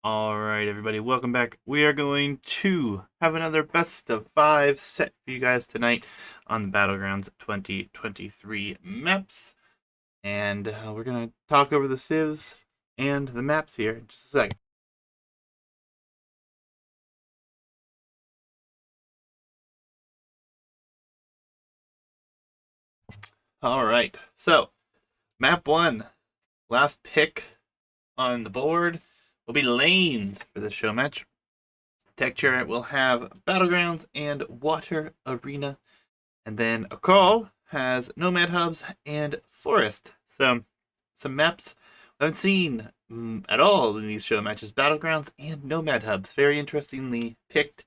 Alright, everybody, welcome back. We are going to have another best of 5 set for you guys tonight on the Battlegrounds 2023 maps. And we're going to talk over the civs and the maps here in just a second. Alright, so map 1, last pick on the board will be lanes for this show match. TechChariot will have Battlegrounds and Water Arena. And then Akkal has Nomad Hubs and Forest. So, some maps I haven't seen at all in these show matches. Battlegrounds and Nomad Hubs. Very interestingly picked.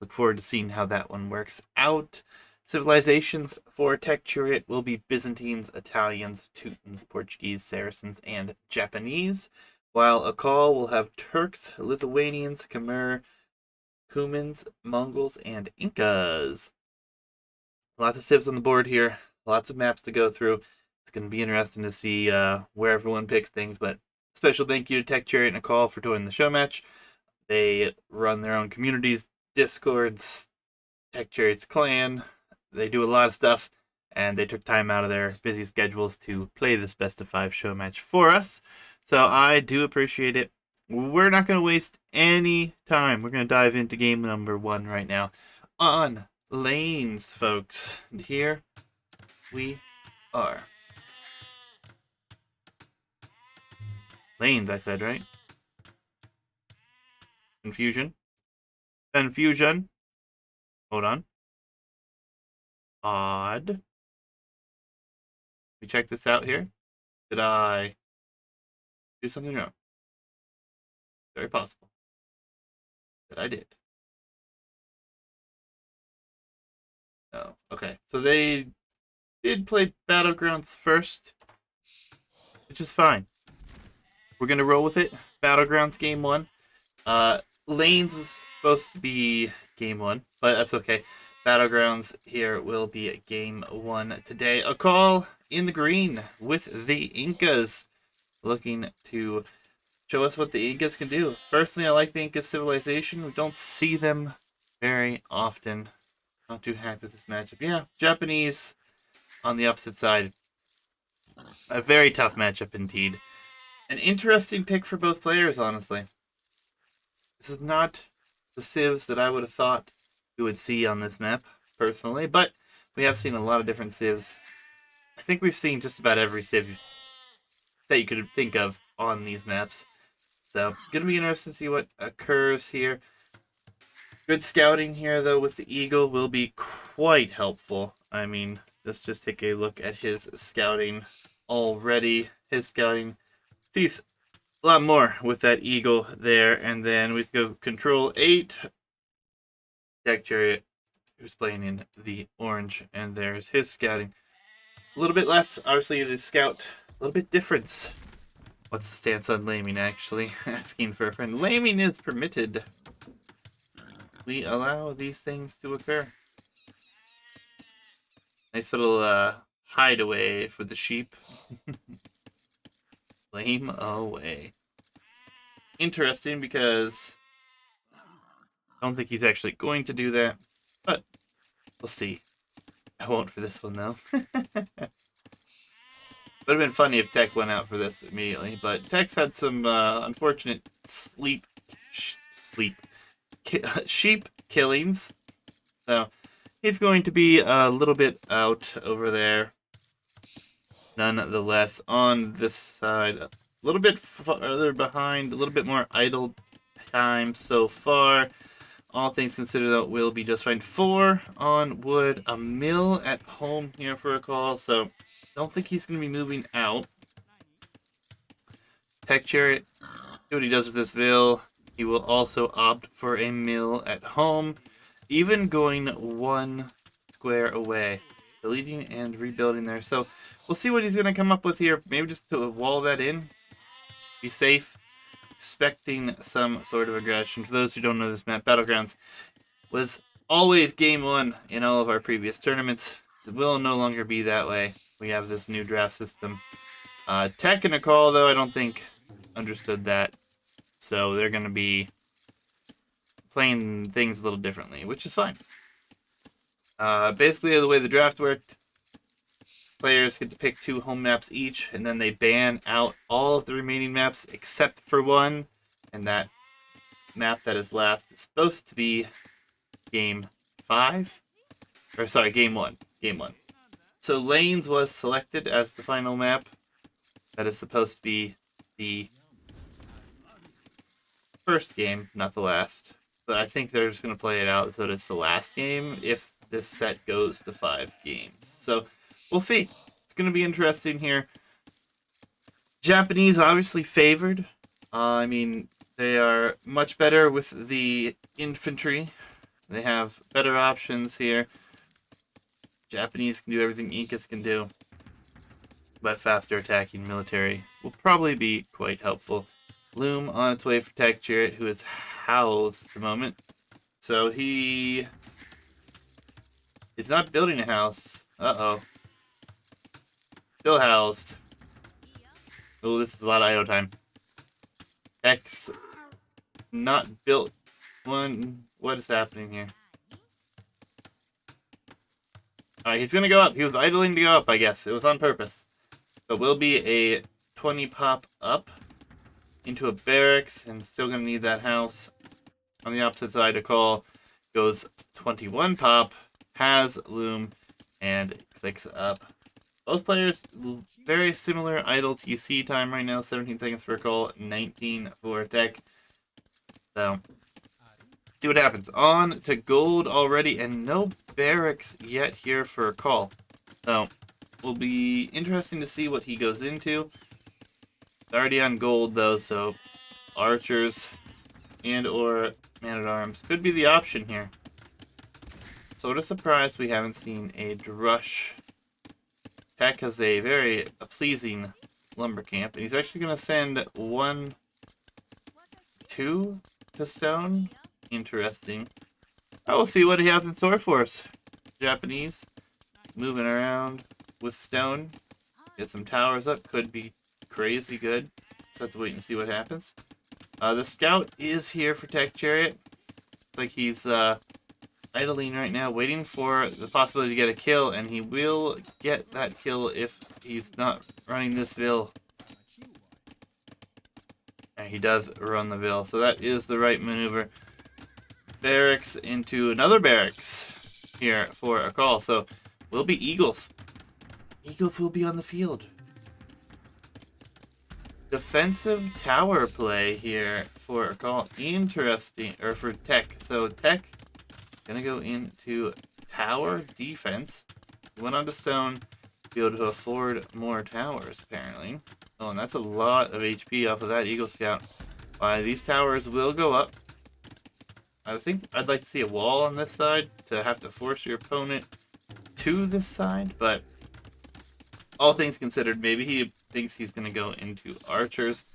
Look forward to seeing how that one works out. Civilizations for TechChariot will be Byzantines, Italians, Teutons, Portuguese, Saracens, and Japanese. While Akkal will have Turks, Lithuanians, Khmer, Cumans, Mongols, and Incas. Lots of civs on the board here. Lots of maps to go through. It's going to be interesting to see where everyone picks things. But special thank you to TechChariot and Akkal for joining the show match. They run their own communities, Discords, TechChariot's clan. They do a lot of stuff, and they took time out of their busy schedules to play this best of 5 show match for us. So I do appreciate it. We're not going to waste any time. We're going to dive into game number 1 right now on lanes, folks. And here we are. Lanes, I said, right? Confusion. Confusion. Hold on. Odd. We check this out here. Did I do something wrong? Very possible that I did. Oh, okay. So they did play Battlegrounds first, which is fine. We're gonna roll with it. Battlegrounds game 1. Lanes was supposed to be game 1, but that's okay. Battlegrounds here will be game 1 today. Akkal in the green with the Incas, looking to show us what the Incas can do. Personally, I like the Inca civilization. We don't see them very often. Not too happy with this matchup. Yeah, Japanese on the opposite side. A very tough matchup indeed. An interesting pick for both players, honestly. This is not the civs that I would have thought we would see on this map, personally, but we have seen a lot of different civs. I think we've seen just about every civ that you could think of on these maps. So, gonna be interesting to see what occurs here. Good scouting here, though, with the Eagle will be quite helpful. I mean, let's just take a look at his scouting already. His scouting sees a lot more with that Eagle there, and then we go Control 8. TechChariot, who's playing in the orange, and there's his scouting. A little bit less, obviously, the scout, a little bit different. What's the stance on laming, actually? Asking for a friend. Laming is permitted. We allow these things to occur. Nice little hideaway for the sheep. Lame away. Interesting because I don't think he's actually going to do that, but we'll see. I won't for this one, though. Would have been funny if Tech went out for this immediately, but Tech's had some unfortunate sheep killings, so he's going to be a little bit out over there. Nonetheless, on this side, a little bit farther behind, a little bit more idle time so far. All things considered, though, will be just fine. 4 on wood, a mill at home here for Akkal, so don't think he's going to be moving out. TechChariot, see what he does with this mill. He will also opt for a mill at home, even going 1 square away. Deleting and rebuilding there. So we'll see what he's going to come up with here. Maybe just to wall that in. Be safe. Expecting some sort of aggression. For those who don't know this map, Battlegrounds was always game 1 in all of our previous tournaments. It will no longer be that way. We have this new draft system. Tech and Akkal, though, I don't think understood that. So they're going to be playing things a little differently, which is fine. Basically, the way the draft worked, players get to pick 2 home maps each, and then they ban out all of the remaining maps except for one, and that map that is last is supposed to be Game 5? Or sorry, Game 1. Game 1. So Lanes was selected as the final map. That is supposed to be the first game, not the last. But I think they're just going to play it out so that it's the last game if this set goes to 5 games. So we'll see. It's going to be interesting here. Japanese obviously favored. I mean, they are much better with the infantry. They have better options here. Japanese can do everything Incas can do, but faster attacking military will probably be quite helpful. Loom on its way for TechChariot, who is housed at the moment. So he is not building a house. Uh-oh. Still housed. Oh, this is a lot of idle time. X not built one. What is happening here? Alright, he's gonna go up. He was idling to go up, I guess. It was on purpose. So will be a 20 pop up into a barracks, and still gonna need that house. On the opposite side, Akkal goes 21 pop, has Loom, and clicks up. Both players very similar idle TC time right now. 17 seconds for Akkal, 19 for Tech. So see what happens. On to gold already, and no barracks yet here for Akkal. So will be interesting to see what he goes into. It's already on gold though, so archers and or man-at-arms could be the option here. Sort of surprised we haven't seen a drush. Tech has a very pleasing lumber camp, and he's actually going to send 1, 2 to stone. Interesting. I will see what he has in store for us. Japanese moving around with stone. Get some towers up. Could be crazy good. Just have to wait and see what happens. The scout is here for TechChariot. Looks like he's idling right now, waiting for the possibility to get a kill, and he will get that kill if he's not running this Vil. And he does run the Vil, so that is the right maneuver. Barracks into another barracks here for Akkal. So will be Eagles. Eagles will be on the field. Defensive tower play here for Akkal. Interesting, or for Tech. So Tech gonna go into tower defense. Went on to stone to be able to afford more towers, apparently. Oh, and that's a lot of HP off of that Eagle Scout. These towers will go up. I think I'd like to see a wall on this side to have to force your opponent to this side, but all things considered, maybe he thinks he's going to go into archers.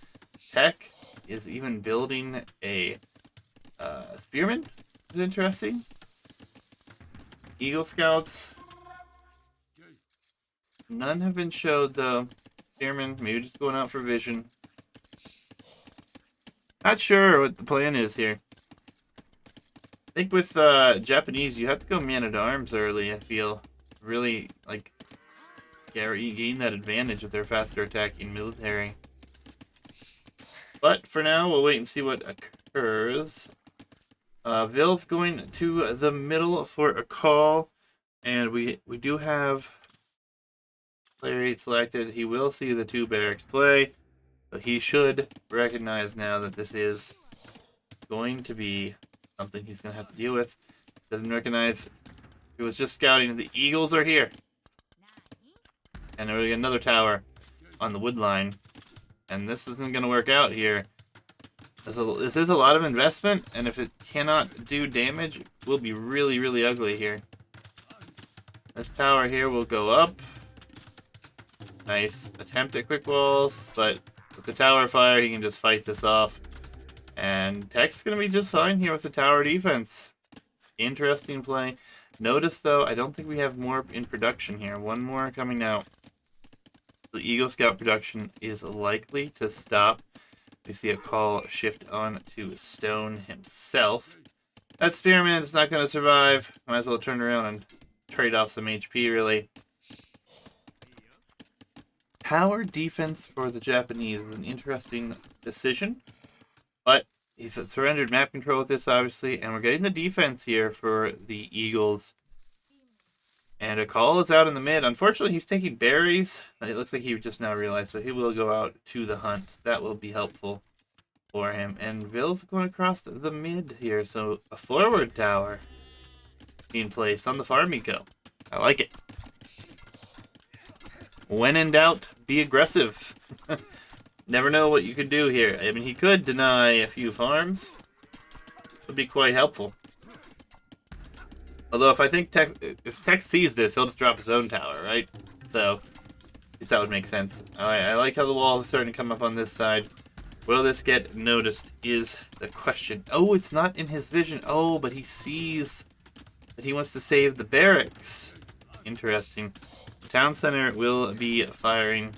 Tech is even building a spearman. Is interesting. Eagle Scouts. None have been showed, though. Spearman, maybe just going out for vision. Not sure what the plan is here. I think with Japanese, you have to go man-at-arms early, I feel. Really, like, gain that advantage with their faster attacking military. But for now, we'll wait and see what occurs. Vil's going to the middle for Akkal, and we do have player 8 selected. He will see the 2 barracks play, but he should recognize now that this is going to be something he's going to have to deal with. Doesn't recognize he was just scouting. The Eagles are here. And there will be another tower on the wood line. And this isn't going to work out here. This is a lot of investment, and if it cannot do damage, it will be really, really ugly here. This tower here will go up. Nice attempt at quick walls, but with the tower fire, he can just fight this off. And Tech's going to be just fine here with the tower defense. Interesting play. Notice, though, I don't think we have more in production here. One more coming out. The Eagle Scout production is likely to stop We see Akkal shift on to Stone himself. That Spearman's not going to survive. Might as well turn around and trade off some HP, really. Tower defense for the Japanese is an interesting decision. But he's surrendered map control with this, obviously. And we're getting the defense here for the Eagles. And Akkal is out in the mid. Unfortunately, he's taking berries. It looks like he just now realized, so he will go out to the hunt. That will be helpful for him. And Ville's going across the mid here, so a forward tower being placed on the farm eco. I like it. When in doubt, be aggressive. Never know what you could do here. I mean, he could deny a few farms. Would be quite helpful. Although, if Tech sees this, he'll just drop his own tower, right? So, at least that would make sense. I like how the wall is starting to come up on this side. Will this get noticed is the question. Oh, it's not in his vision. Oh, but he sees that he wants to save the barracks. Interesting. The town center will be firing.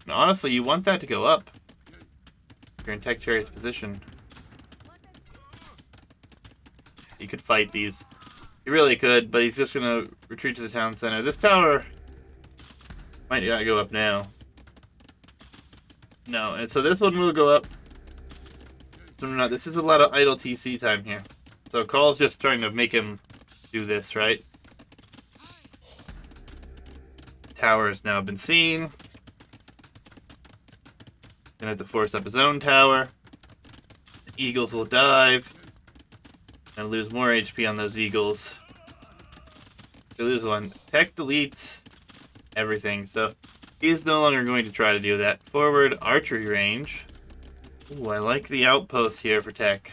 And honestly, you want that to go up. You're in TechChariot's position. You could fight these. He really could, but he's just going to retreat to the town center. This tower might not go up now. No, and so this one will go up. So no, this is a lot of idle TC time here. So Call's just trying to make him do this, right? Tower has now been seen. Gonna have to force up his own tower. The Eagles will dive. And lose more HP on those Eagles. They lose one. Tech deletes everything, so he's no longer going to try to do that. Forward archery range. Ooh, I like the outpost here for Tech.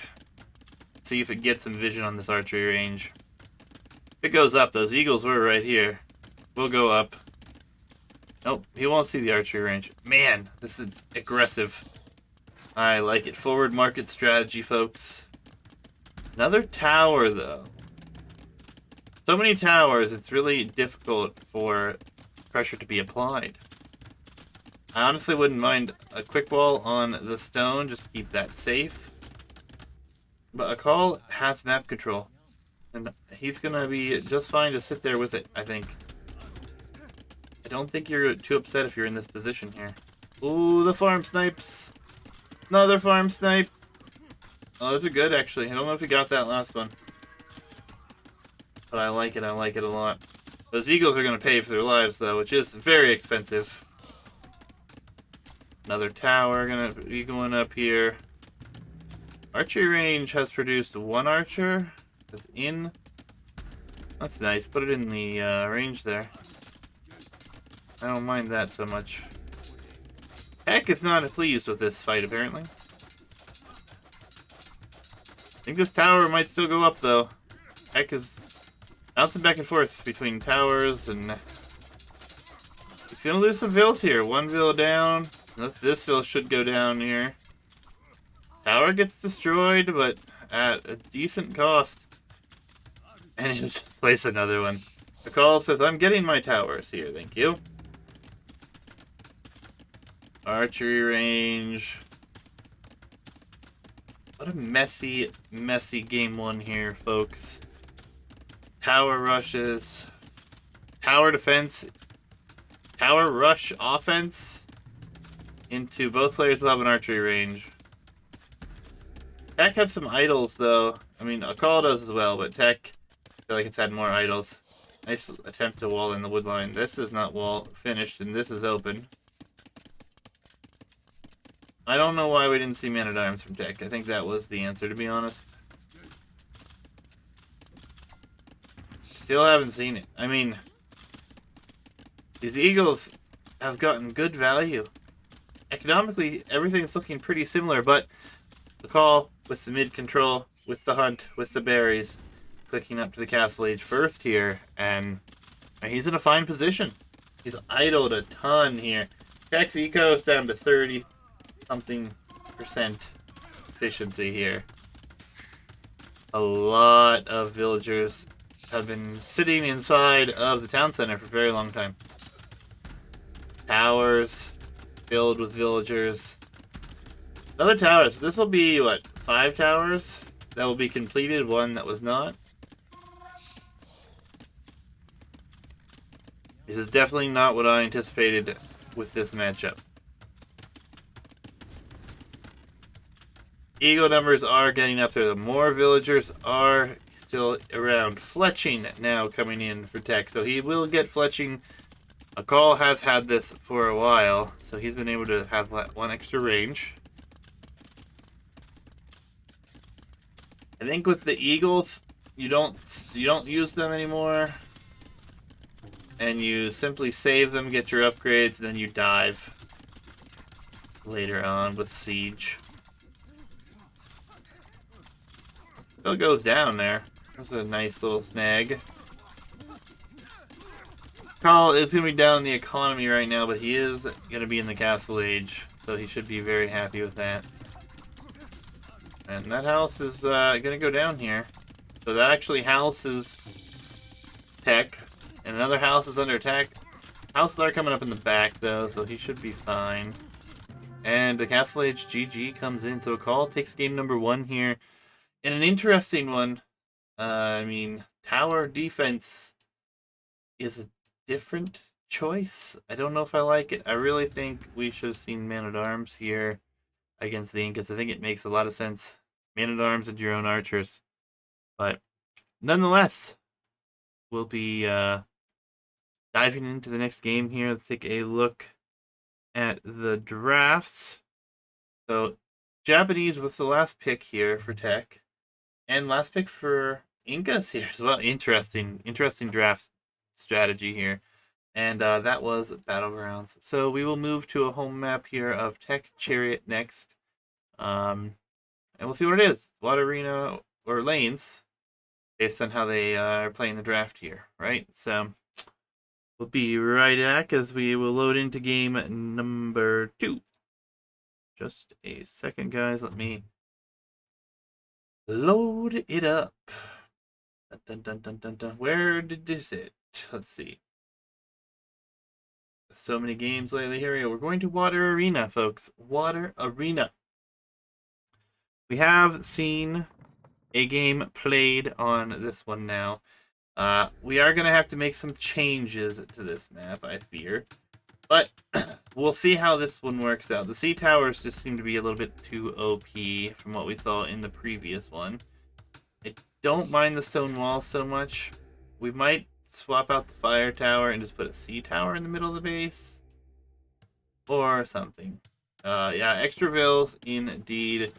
Let's see if it gets some vision on this archery range. If it goes up, those Eagles were right here. We'll go up. Nope, he won't see the archery range. Man, this is aggressive. I like it. Forward market strategy, folks. Another tower, though. So many towers, it's really difficult for pressure to be applied. I honestly wouldn't mind a quick wall on the stone, just to keep that safe. But Akkal has map control. And he's going to be just fine to sit there with it, I think. I don't think you're too upset if you're in this position here. Ooh, the farm snipes. Another farm snipe. Oh, those are good, actually. I don't know if you got that last one. But I like it. I like it a lot. Those Eagles are going to pay for their lives, though, which is very expensive. Another tower going to be going up here. Archery range has produced one archer. That's in. That's nice. Put it in the range there. I don't mind that so much. Heck is not pleased with this fight, apparently. I think this tower might still go up, though. Heck is bouncing back and forth between towers, and he's going to lose some vills here. One vill down. This vill should go down here. Tower gets destroyed, but at a decent cost. And he'll just place another one. Akkal says, I'm getting my towers here, thank you. Archery range. What a messy, messy game one here, folks. Tower rushes. Tower defense. Tower rush offense. Into both players will have an archery range. Tech has some idols, though. I mean, Akkal does as well, but Tech, I feel like it's had more idols. Nice attempt to wall in the wood line. This is not wall finished, and this is open. I don't know why we didn't see Man-at-Arms from Tech. I think that was the answer, to be honest. Still haven't seen it. I mean, these Eagles have gotten good value. Economically, everything's looking pretty similar, but the call with the mid control, with the hunt, with the berries, clicking up to the castle age first here, and he's in a fine position. He's idled a ton here. Tech's eco is down to 30-something% efficiency here. A lot of villagers have been sitting inside of the town center for a very long time. Towers filled with villagers. Other towers. This will be, what, 5 towers that will be completed, 1 that was not. This is definitely not what I anticipated with this matchup. Eagle numbers are getting up there. The more villagers are still around. Fletching now coming in for tech. So he will get fletching. Akkal has had this for a while. So he's been able to have 1 extra range. I think with the eagles, you don't use them anymore. And you simply save them, get your upgrades, then you dive later on with siege. Still goes down there. That's a nice little snag. Carl is going to be down in the economy right now, but he is going to be in the castle age, so he should be very happy with that. And that house is going to go down here. So that actually houses tech, and another house is under attack. Houses are coming up in the back, though, so he should be fine. And the castle age GG comes in, so Akkal takes game number 1 here. And an interesting one. I mean, tower defense is a different choice. I don't know if I like it. I really think we should have seen Man-at-Arms here against the Incas. I think it makes a lot of sense. Man-at-Arms and your own archers. But nonetheless, we'll be diving into the next game here. Let's take a look at the drafts. So, Japanese was the last pick here for tech. And last pick for Incas here as well. Interesting draft strategy here. And that was Battlegrounds. So we will move to a home map here of TechChariot next. And we'll see what it is. Water Arena or Lanes, based on how they are playing the draft here, right? So we'll be right back as we will load into game number 2. Just a second, guys. Let me load it up. Dun, dun, dun, dun, dun. Where did this it? Let's see. So many games lately. Here we go. We're going to Water Arena, folks. Water Arena. We have seen a game played on this one now. We are going to have to make some changes to this map, I fear. But we'll see how this one works out. The sea towers just seem to be a little bit too OP from what we saw in the previous one. I don't mind the stone walls so much. We might swap out the fire tower and just put a sea tower in the middle of the base. Or something. Yeah, extra vills indeed.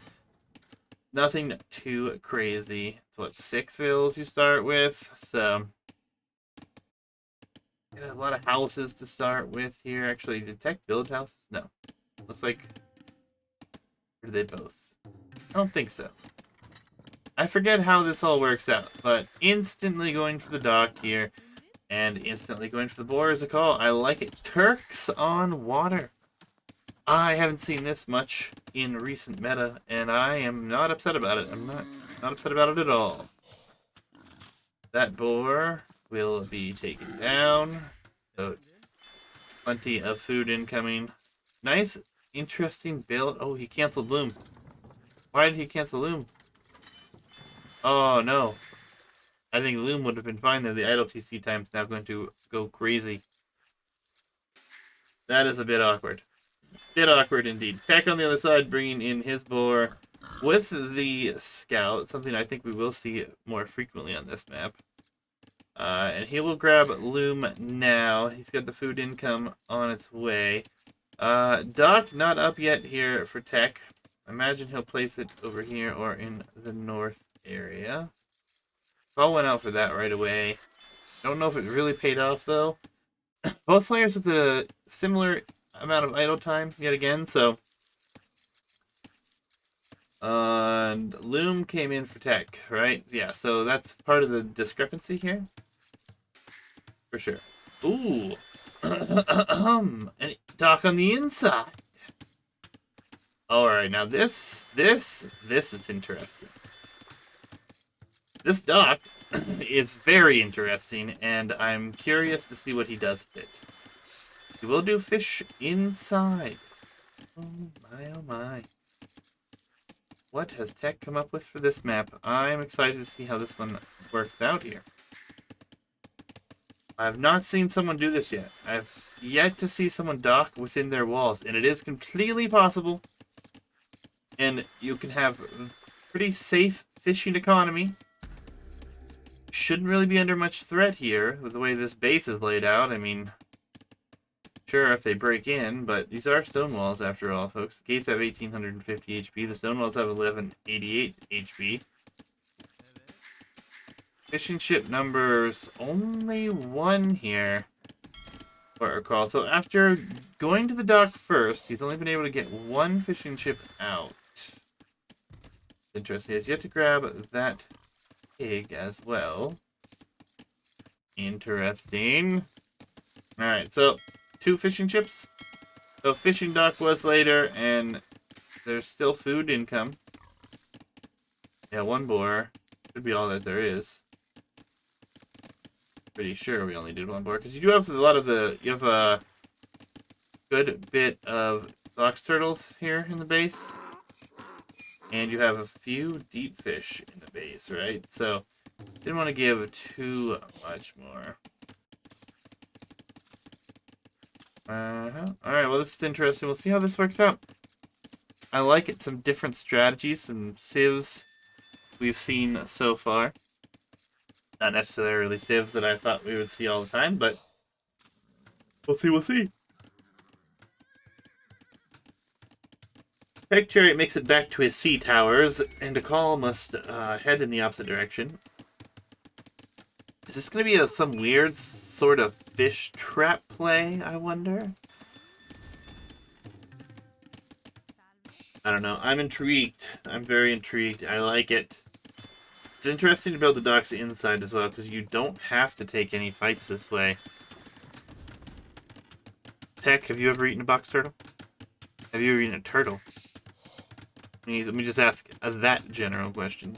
Nothing too crazy. It's what, 6 vills you start with? So, got a lot of houses to start with here. Actually, did tech build houses? No. Looks like, or did they both? I don't think so. I forget how this all works out, but instantly going for the dock here, and instantly going for the boar is a call. I like it. Turks on water. I haven't seen this much in recent meta, and I am not upset about it. I'm not upset about it at all. That boar will be taken down. So, plenty of food incoming. Nice, interesting build. Oh, he canceled Loom. Why did he cancel Loom? Oh, no. I think Loom would have been fine there. The idle TC time is now going to go crazy. That is a bit awkward. Bit awkward indeed. Tech on the other side bringing in his boar with the scout. Something I think we will see more frequently on this map. And he will grab Loom now. He's got the food income on its way. Dock not up yet here for tech. Imagine he'll place it over here or in the north area. Call went out for that right away. Don't know if it really paid off though. Both players with a similar amount of idle time yet again, so and Loom came in for tech, right? Yeah, so that's part of the discrepancy here. For sure. Ooh. And dock on the inside. Alright, now this is interesting. This dock is very interesting, and I'm curious to see what he does with it. He will do fish inside. Oh my, oh my. what has Tech come up with for this map? I'm excited to see how this one works out here. I've not seen someone do this yet. I've yet to see someone dock within their walls, and it is completely possible. And you can have a pretty safe fishing economy. Shouldn't really be under much threat here with the way this base is laid out. I mean, sure, if they break in, but these are stone walls after all, folks. The gates have 1850 HP. The stone walls have 1188 HP. Fishing ship numbers only one here. What I recall. So after going to the dock first, he's only been able to get one fishing ship out. Interesting. He has yet to grab that pig as well. Interesting. Alright, so 2 fishing ships. So fishing dock was later, and there's still food income. Yeah, 1 boar. Could be all that there is. Pretty sure we only did 1 boar, because you do have a lot of the... You have a good bit of box turtles here in the base. And you have a few deep fish in the base, right? So, didn't want to give too much more. Alright, well this is interesting. We'll see how this works out. I like it. Some different strategies, some civs we've seen so far. Not necessarily civs that I thought we would see all the time, but we'll see. TechChariot makes it back to his sea towers, and Akkal must head in the opposite direction. Is this going to be some weird sort of fish trap play, I wonder? I don't know. I'm intrigued. I'm very intrigued. I like it. It's interesting to build the docks inside as well, because you don't have to take any fights this way. Tech, have you ever eaten a box turtle? Have you ever eaten a turtle? Let me just ask that general question.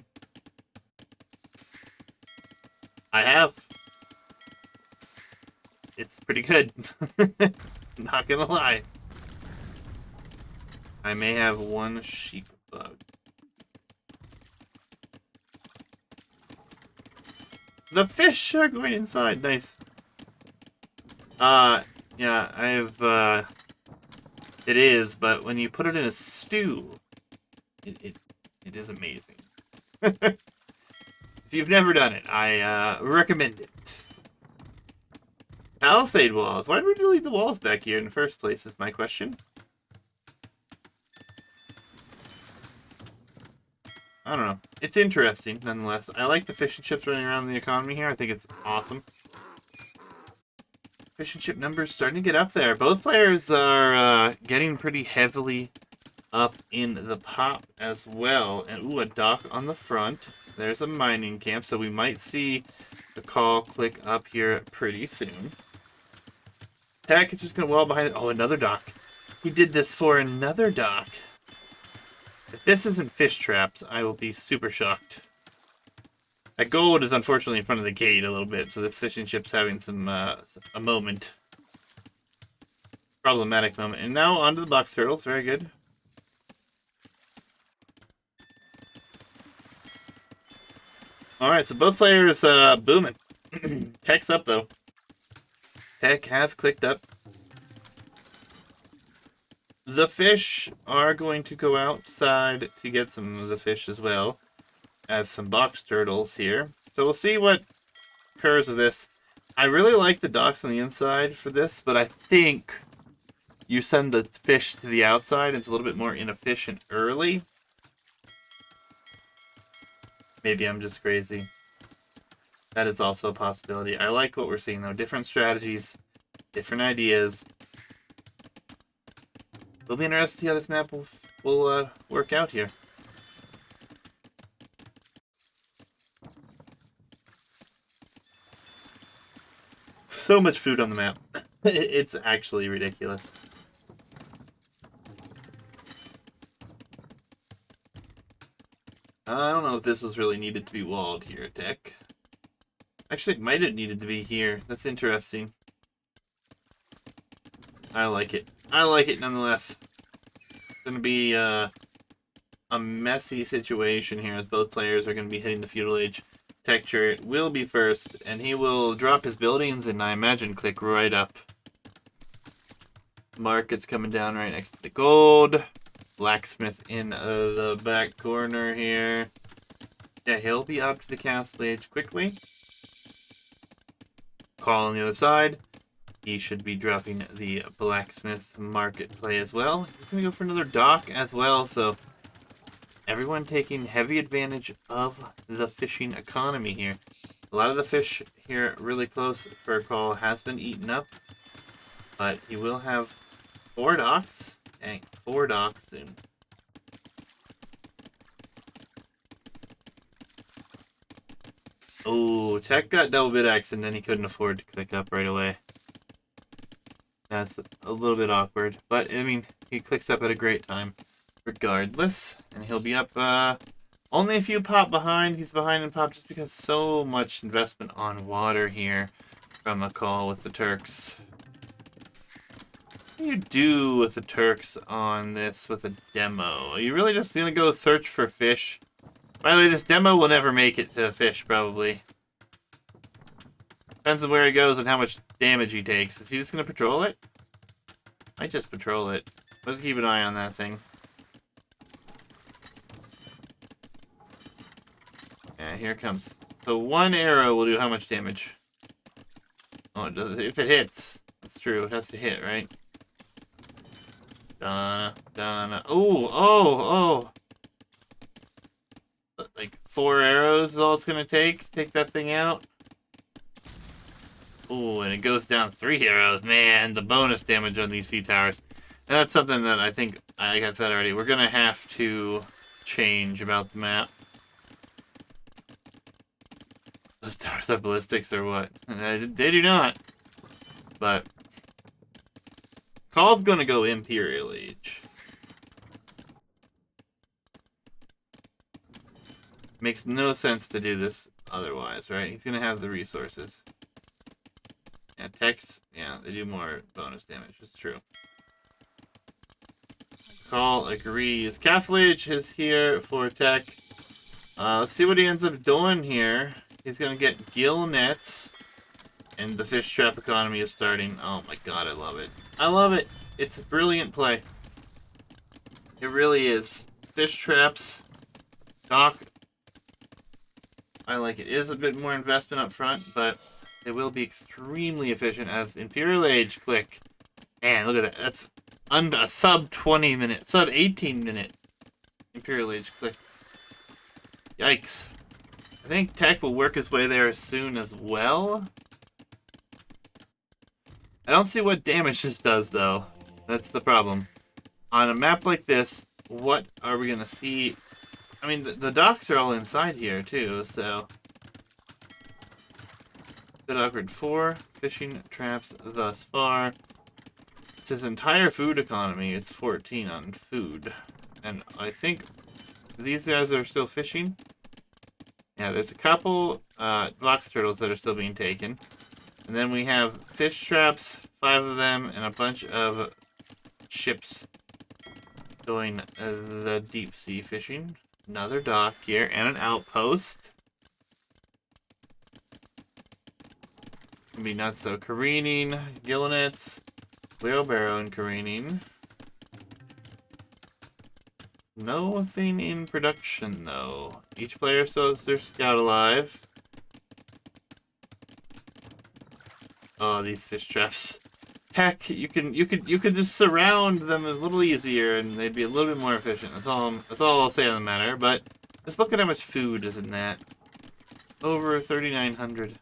I have. It's pretty good. Not gonna lie. I may have 1 sheep bug. The fish are going inside. Nice. Yeah, it is, but when you put it in a stew, it is amazing. If you've never done it, I recommend it. Palisade walls. Why did we delete the walls back here in the first place is my question. I don't know. It's interesting, nonetheless. I like the fishing ships running around the economy here. I think it's awesome. Fishing ship numbers starting to get up there. Both players are getting pretty heavily up in the pop as well. And, ooh, a dock on the front. There's a mining camp, so we might see the call click up here pretty soon. Tech is just going to well behind it. Oh, another dock. He did this for another dock. If this isn't fish traps, I will be super shocked. That gold is unfortunately in front of the gate a little bit, so this fishing ship's having some a moment. Problematic moment. And now onto the box turtles. Very good. Alright, so both players booming. Tech's up, though. Tech has clicked up. The fish are going to go outside to get some of the fish as well as some box turtles here. So we'll see what occurs with this. I really like the docks on the inside for this, but I think you send the fish to the outside. It's a little bit more inefficient early. Maybe I'm just crazy. That is also a possibility. I like what we're seeing, though. Different strategies, different ideas. It'll be interesting to see how this map will work out here. So much food on the map. It's actually ridiculous. I don't know if this was really needed to be walled here, Tech. Actually, it might have needed to be here. That's interesting. I like it. I like it nonetheless. It's gonna be a a messy situation here as both players are going to be hitting the feudal age. TechChariot will be first, and he will drop his buildings and I imagine click right up. Market's coming down right next to the gold. Blacksmith in the back corner here. Yeah, he'll be up to the castle age quickly. Call on the other side. He should be dropping the blacksmith market play as well. He's going to go for another dock as well, so everyone taking heavy advantage of the fishing economy here. A lot of the fish here really close for a call has been eaten up, but he will have 4 docks. Dang, 4 docks soon. Oh, Tech got double bid X and then he couldn't afford to click up right away. That's a little bit awkward, but I mean, he clicks up at a great time regardless, and he'll be up only a few pop behind. He's behind in pop just because so much investment on water here from a call with the Turks. What do you do with the Turks on this with a demo? Are you really just gonna go search for fish? By the way, this demo will never make it to fish, probably. Depends on where he goes and how much damage he takes. Is he just gonna patrol it? Might just patrol it. Let's keep an eye on that thing. Yeah, here it comes. So 1 arrow will do how much damage? Oh, it does, if it hits. That's true. It has to hit, right? Donna. Oh. Like 4 arrows is all it's gonna take. Take that thing out. Oh, and it goes down 3 arrows. Man, the bonus damage on these sea towers. And that's something that I think, like I said already, we're gonna have to change about the map. Those towers have ballistics or what? They do not. But Call's gonna go Imperial Age. Makes no sense to do this otherwise, right? He's gonna have the resources. Yeah, techs, yeah, they do more bonus damage. It's true. Call agrees. Castle Age is here for tech. Let's see what he ends up doing here. He's gonna get gill nets, and the fish trap economy is starting. Oh my god, I love it. I love it. It's a brilliant play. It really is. Fish traps, dock. I like it. It is a bit more investment up front, but it will be extremely efficient as Imperial Age click. Man, look at that. That's under a sub 20 minute, sub 18 minute Imperial Age click. Yikes. I think Tech will work his way there soon as well. I don't see what damage this does, though. That's the problem. On a map like this, what are we going to see? I mean, the docks are all inside here, too, so... Good awkward 4 fishing traps thus far. It's his entire food economy is 14 on food. And I think these guys are still fishing. Yeah, there's a couple box turtles that are still being taken. And then we have fish traps, 5 of them, and a bunch of ships doing the deep sea fishing. Another dock here, and an outpost. Can be nuts though. Careening, gillinets, wheelbarrow and careening. Nothing in production though. Each player still has their scout alive. Oh, these fish traps. Tech, you could just surround them a little easier and they'd be a little bit more efficient. That's all I'll say on the matter, but just look at how much food is in that. Over 3,900.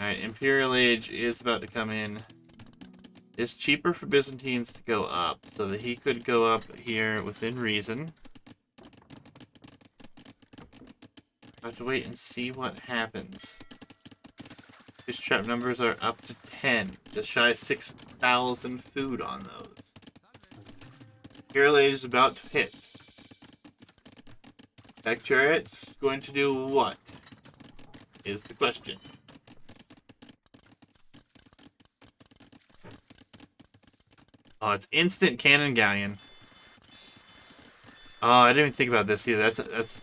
Alright, Imperial Age is about to come in. It's cheaper for Byzantines to go up, so that he could go up here within reason. I have to wait and see what happens. Fish trap numbers are up to 10, just shy of 6,000 food on those. Imperial Age is about to hit. TechChariot's going to do what? Is the question. Oh, it's instant cannon galleon. Oh, I didn't even think about this either. That's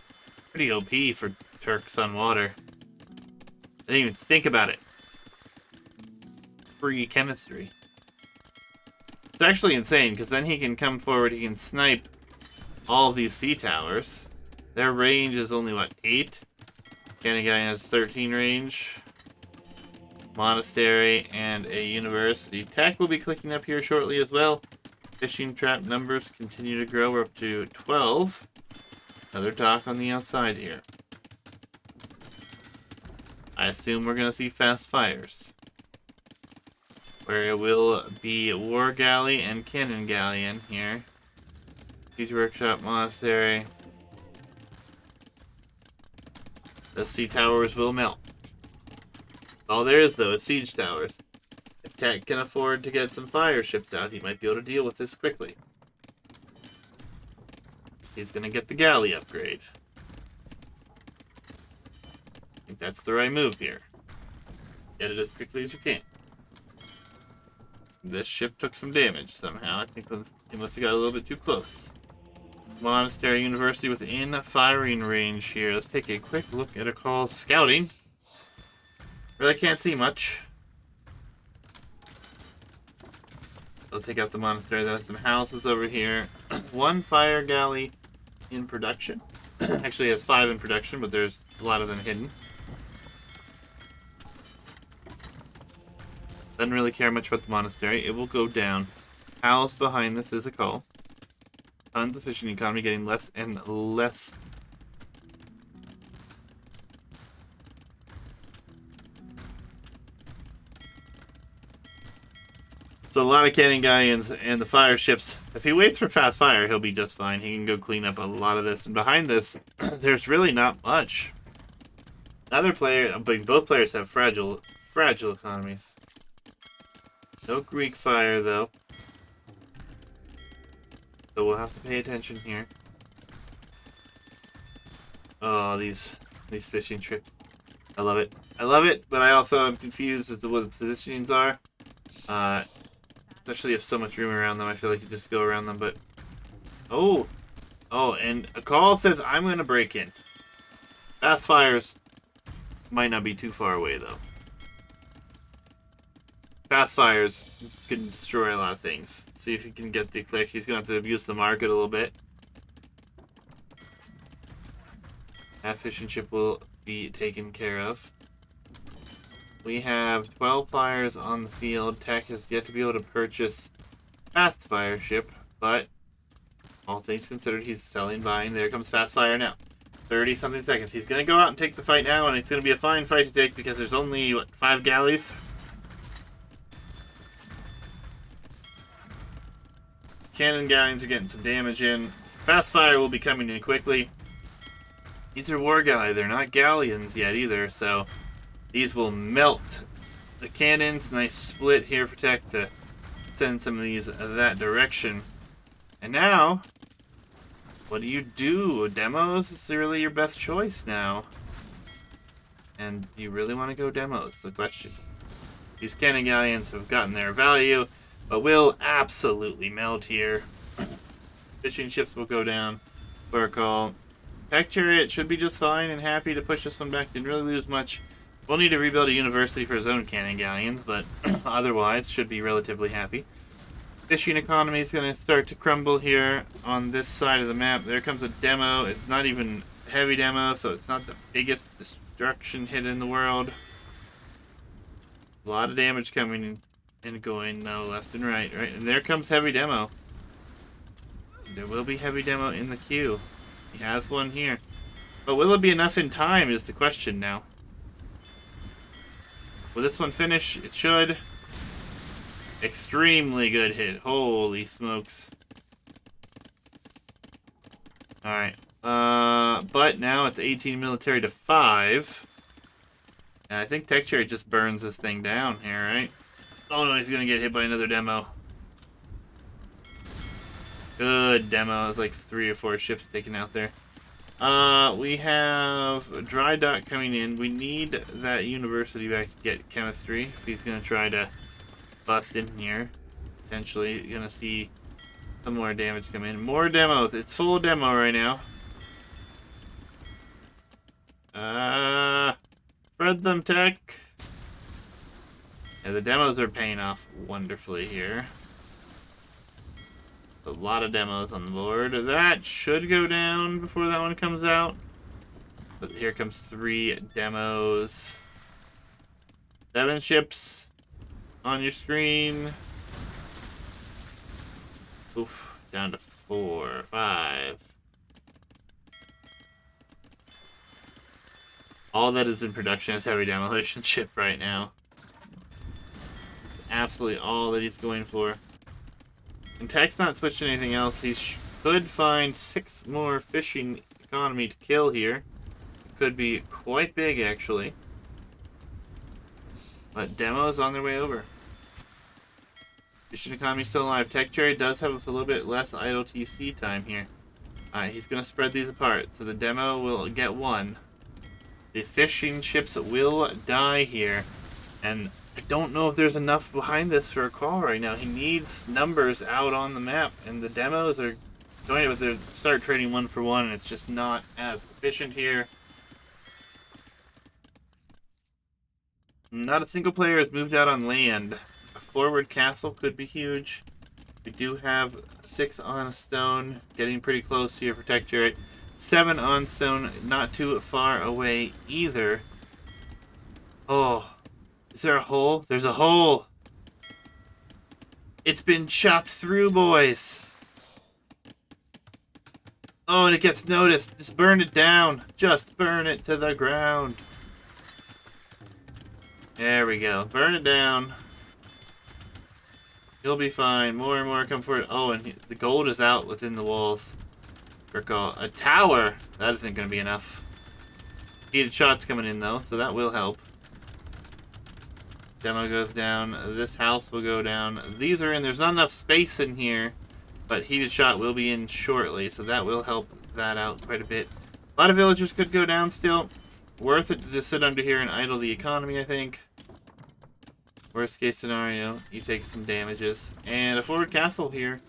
pretty OP for Turks on water. I didn't even think about it. Free chemistry. It's actually insane, because then he can come forward, he can snipe all of these sea towers. Their range is only, what, 8? Cannon guy has 13 range. Monastery and a university. Tech will be clicking up here shortly as well. Fishing trap numbers continue to grow. We're up to 12. Another dock on the outside here. I assume we're going to see fast fires, where it will be War Galley and Cannon Galleon here. Siege Workshop, Monastery. The sea towers will melt. All there is, though, is siege towers. If Tech can afford to get some fire ships out, he might be able to deal with this quickly. He's going to get the galley upgrade. I think that's the right move here. Get it as quickly as you can. This ship took some damage somehow. I think it must have got a little bit too close. Monastery University within firing range here. Let's take a quick look at Akkal's scouting. Really can't see much. I'll take out the monastery. There's some houses over here. 1 fire galley in production. Actually, it has 5 in production, but there's a lot of them hidden. Doesn't really care much about the monastery. It will go down. House behind this is Akkal. Tons of fishing economy, getting less and less. So a lot of cannon galleons and the fire ships. If he waits for fast fire, he'll be just fine. He can go clean up a lot of this. And behind this, there's really not much. Neither player, but both players have fragile economies. No Greek fire though. So we'll have to pay attention here. Oh, these fishing trips. I love it. I love it, but I also am confused as to what the positionings are. Especially if so much room around them, I feel like you just go around them, but... Oh! Oh, and Akkal says, I'm going to break in. Fast fires might not be too far away, though. Fast fires can destroy a lot of things. See if he can get the click. He's going to have to abuse the market a little bit. That fishing ship will be taken care of. We have 12 fires on the field. Tech has yet to be able to purchase fast fire ship, but all things considered, he's selling, buying. There comes fast fire now. 30-something seconds. He's going to go out and take the fight now, and it's going to be a fine fight to take because there's only, what, 5 galleys? Cannon galleons are getting some damage in. Fast fire will be coming in quickly. These are war galley. They're not galleons yet either, so these will melt the cannons. Nice split here for Tech to send some of these that direction. And now, what do you do? Demos is really your best choice now. And do you really want to go demos? The question. These cannon galleons have gotten their value, but will absolutely melt here. Fishing ships will go down for a call. TechChariot should be just fine and happy to push this one back. Didn't really lose much. We'll need to rebuild a university for his own cannon galleons, but otherwise should be relatively happy. Fishing economy is going to start to crumble here on this side of the map. There comes a demo. It's not even a heavy demo, so it's not the biggest destruction hit in the world. A lot of damage coming in and going left and right. And there comes heavy demo. There will be heavy demo in the queue. He has one here. But will it be enough in time is the question now. Will this one finish? It should. Extremely good hit. Holy smokes. Alright. But now it's 18 military to 5. And I think TechChariot just burns this thing down here, right? Oh no, he's gonna get hit by another demo. Good demo. It's like 3 or 4 ships taken out there. We have a dry dock coming in. We need that university back to get chemistry. If he's gonna try to bust in here. Potentially gonna see Some more damage come in. More demos. It's full demo right now. Spread them, tech. Yeah, the demos are paying off wonderfully here. A lot of demos on the board. That should go down before that one comes out. But here comes 3 demos. 7 ships on your screen. Oof, down to 4, 5. All that is in production is heavy demolition ship right now. Absolutely all that he's going for. And Tech's not switching anything else. He could find 6 more fishing economy to kill here. Could be quite big, actually. But demos on their way over. Fishing economy still alive. TechChariot does have a little bit less idle TC time here. Alright, he's going to spread these apart. So the demo will get 1. The fishing ships will die here. And I don't know if there's enough behind this for a call right now. He needs numbers out on the map. And the demos are going to start trading 1 for 1. And it's just not as efficient here. Not a single player has moved out on land. A forward castle could be huge. We do have 6 on stone. Getting pretty close here for TechChariot. 7 on stone. Not too far away either. Oh. Is there a hole? There's a hole! It's been chopped through, boys! Oh, and it gets noticed. Just burn it down. Just burn it to the ground. There we go. Burn it down. You'll be fine. More and more come forward. Oh, and the gold is out within the walls. Recall. A tower! That isn't going to be enough. Heated shots coming in, though, so that will help. Demo goes down. This house will go down. These are in. There's not enough space in here, but heated shot will be in shortly, so that will help that out quite a bit. A lot of villagers could go down still. Worth it to just sit under here and idle the economy, I think. Worst case scenario, you take some damages. And a forward castle here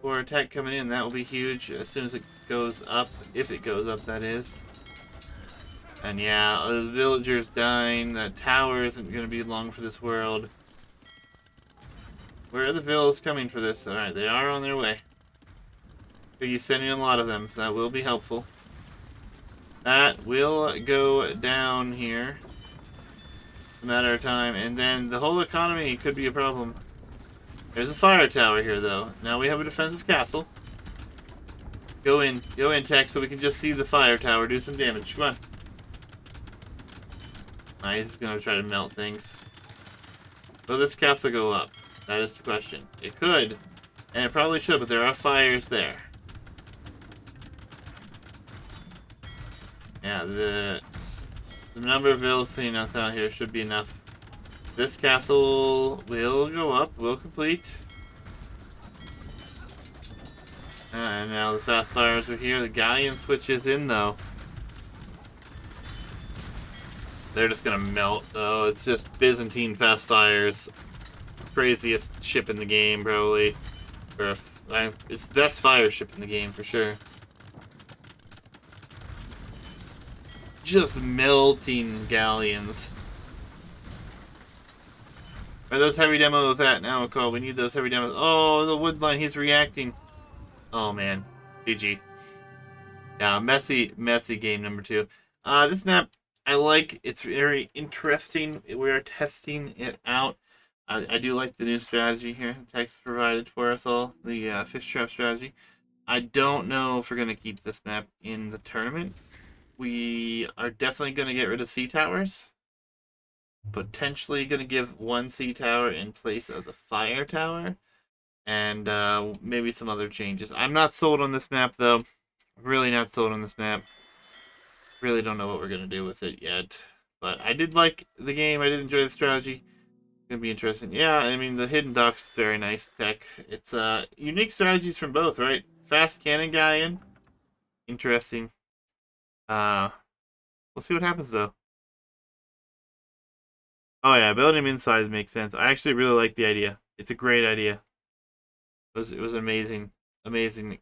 for attack coming in. That will be huge as soon as it goes up. If it goes up, that is. And yeah, the villagers dying. That tower isn't going to be long for this world. Where are the villas coming for this? Alright, they are on their way. He's sending a lot of them, so that will be helpful. That will go down here. A matter of time. And then the whole economy could be a problem. There's a fire tower here, though. Now we have a defensive castle. Go in, Tech, so we can just see the fire tower do some damage. Come on. He's going to try to melt things. Will this castle go up? That is the question. It could, and it probably should, but there are fires there. Yeah, the number of villas seen out here should be enough. This castle will go up, will complete. And now the fast fires are here. The galleon switches in, though. They're just gonna melt, though. It's just Byzantine fast fires. Craziest ship in the game, probably. It's the best fire ship in the game, for sure. Just melting galleons. Are those heavy demos at now, Akkal? We need those heavy demos. Oh, the woodline, he's reacting. Oh, man. GG. Yeah, messy game number 2. This map, I like. It's very interesting. We are testing it out. I do like the new strategy here. Tech's provided for us all. The fish trap strategy. I don't know if we're going to keep this map in the tournament. We are definitely going to get rid of sea towers. Potentially going to give 1 sea tower in place of the fire tower. And maybe some other changes. I'm not sold on this map, though. Really not sold on this map. Really don't know what we're going to do with it yet. But I did like the game. I did enjoy the strategy. It's going to be interesting. Yeah, I mean, the hidden docks is very nice tech. It's unique strategies from both, right? Fast cannon guy in. Interesting. We'll see what happens, though. Oh, yeah, building him inside makes sense. I actually really like the idea. It's a great idea. It was amazing. amazing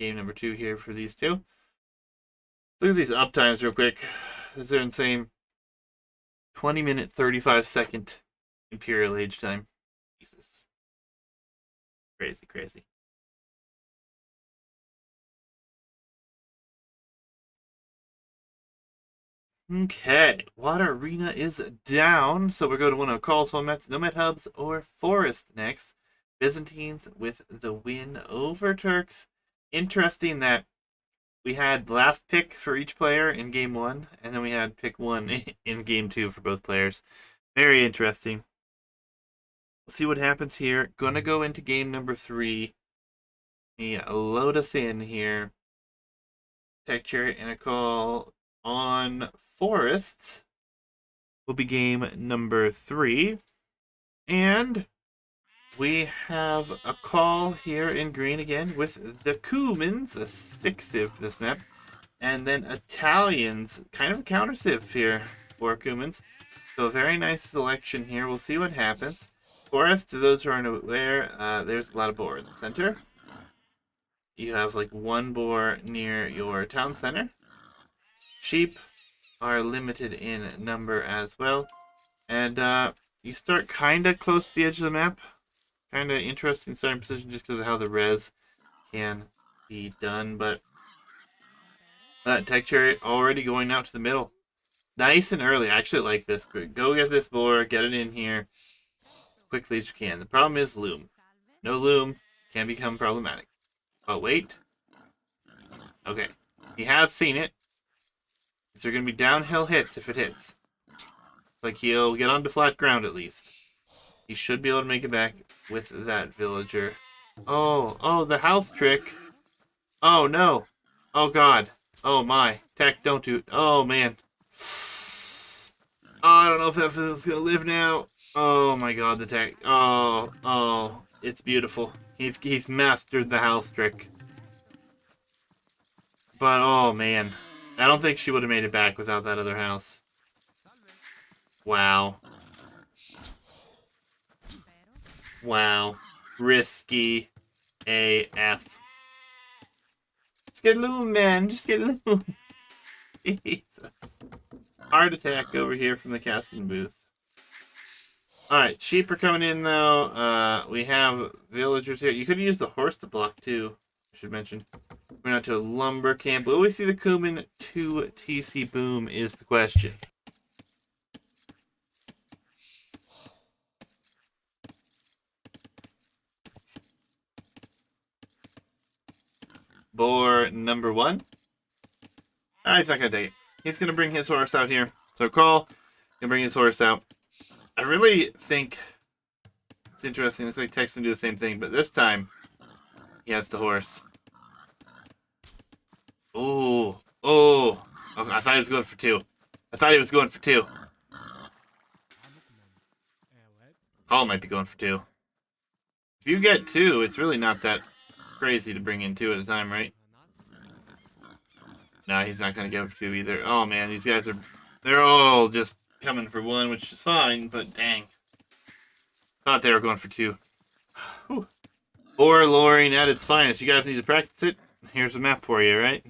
game number 2 here for these two. Look at these up times real quick. These are insane. 20-minute, 35-second Imperial Age time. Jesus. Crazy, crazy. Okay, Water Arena is down, so we're going to one of Akkal's home nets, Nomad Hubs or Forest next. Byzantines with the win over Turks. Interesting that we had last pick for each player in game 1, and then we had pick 1 in game 2 for both players. Very interesting. We'll see what happens here. Gonna go into game number 3. Yeah, load us in here. TechChariot and Akkal on Forest will be game number 3. And we have a call here in green again with the Cumans, a 6-civ this map. And then Italians, kind of a counter-civ here for Cumans. So a very nice selection here. We'll see what happens. Forest, to those who aren't aware, there's a lot of boar in the center. You have like 1 boar near your town center. Sheep are limited in number as well. And you start kind of close to the edge of the map. Kind of interesting starting position just because of how the res can be done. But TechChariot already going out to the middle. Nice and early. I actually like this. Go get this boar, get it in here quickly as you can. The problem is loom. No loom can become problematic. Oh, wait. Okay. He has seen it. Is there going to be downhill hits if it hits? Like he'll get onto flat ground at least. He should be able to make it back with that villager. Oh, the house trick. Oh, no. Oh, God. Oh, my. Tech, don't do it. Oh, man. Oh, I don't know if that is going to live now. Oh, my God, the tech. Oh. It's beautiful. He's mastered the house trick. But, oh, man. I don't think she would have made it back without that other house. Wow. Risky AF. Just get loom, man. Just get loom. Jesus. Heart attack over here from the casting booth. Alright, sheep are coming in, though. We have villagers here. You could use the horse to block, too. I should mention. We're not to a lumber camp. Will we see the Cumin 2 TC boom is the question. Boar number 1. He's not going to take it. He's going to bring his horse out here. So Call can bring his horse out. I really think it's interesting. Looks like Tech's going to do the same thing, but this time he has the horse. Oh. I thought he was going for 2. Call might be going for 2. If you get 2, it's really not that crazy to bring in 2 at a time, right? No, he's not going to go for 2 either. Oh, man, these guys they're all just coming for 1, which is fine, but dang. Thought they were going for 2. Whew. Or luring at its finest. You guys need to practice it. Here's a map for you, right?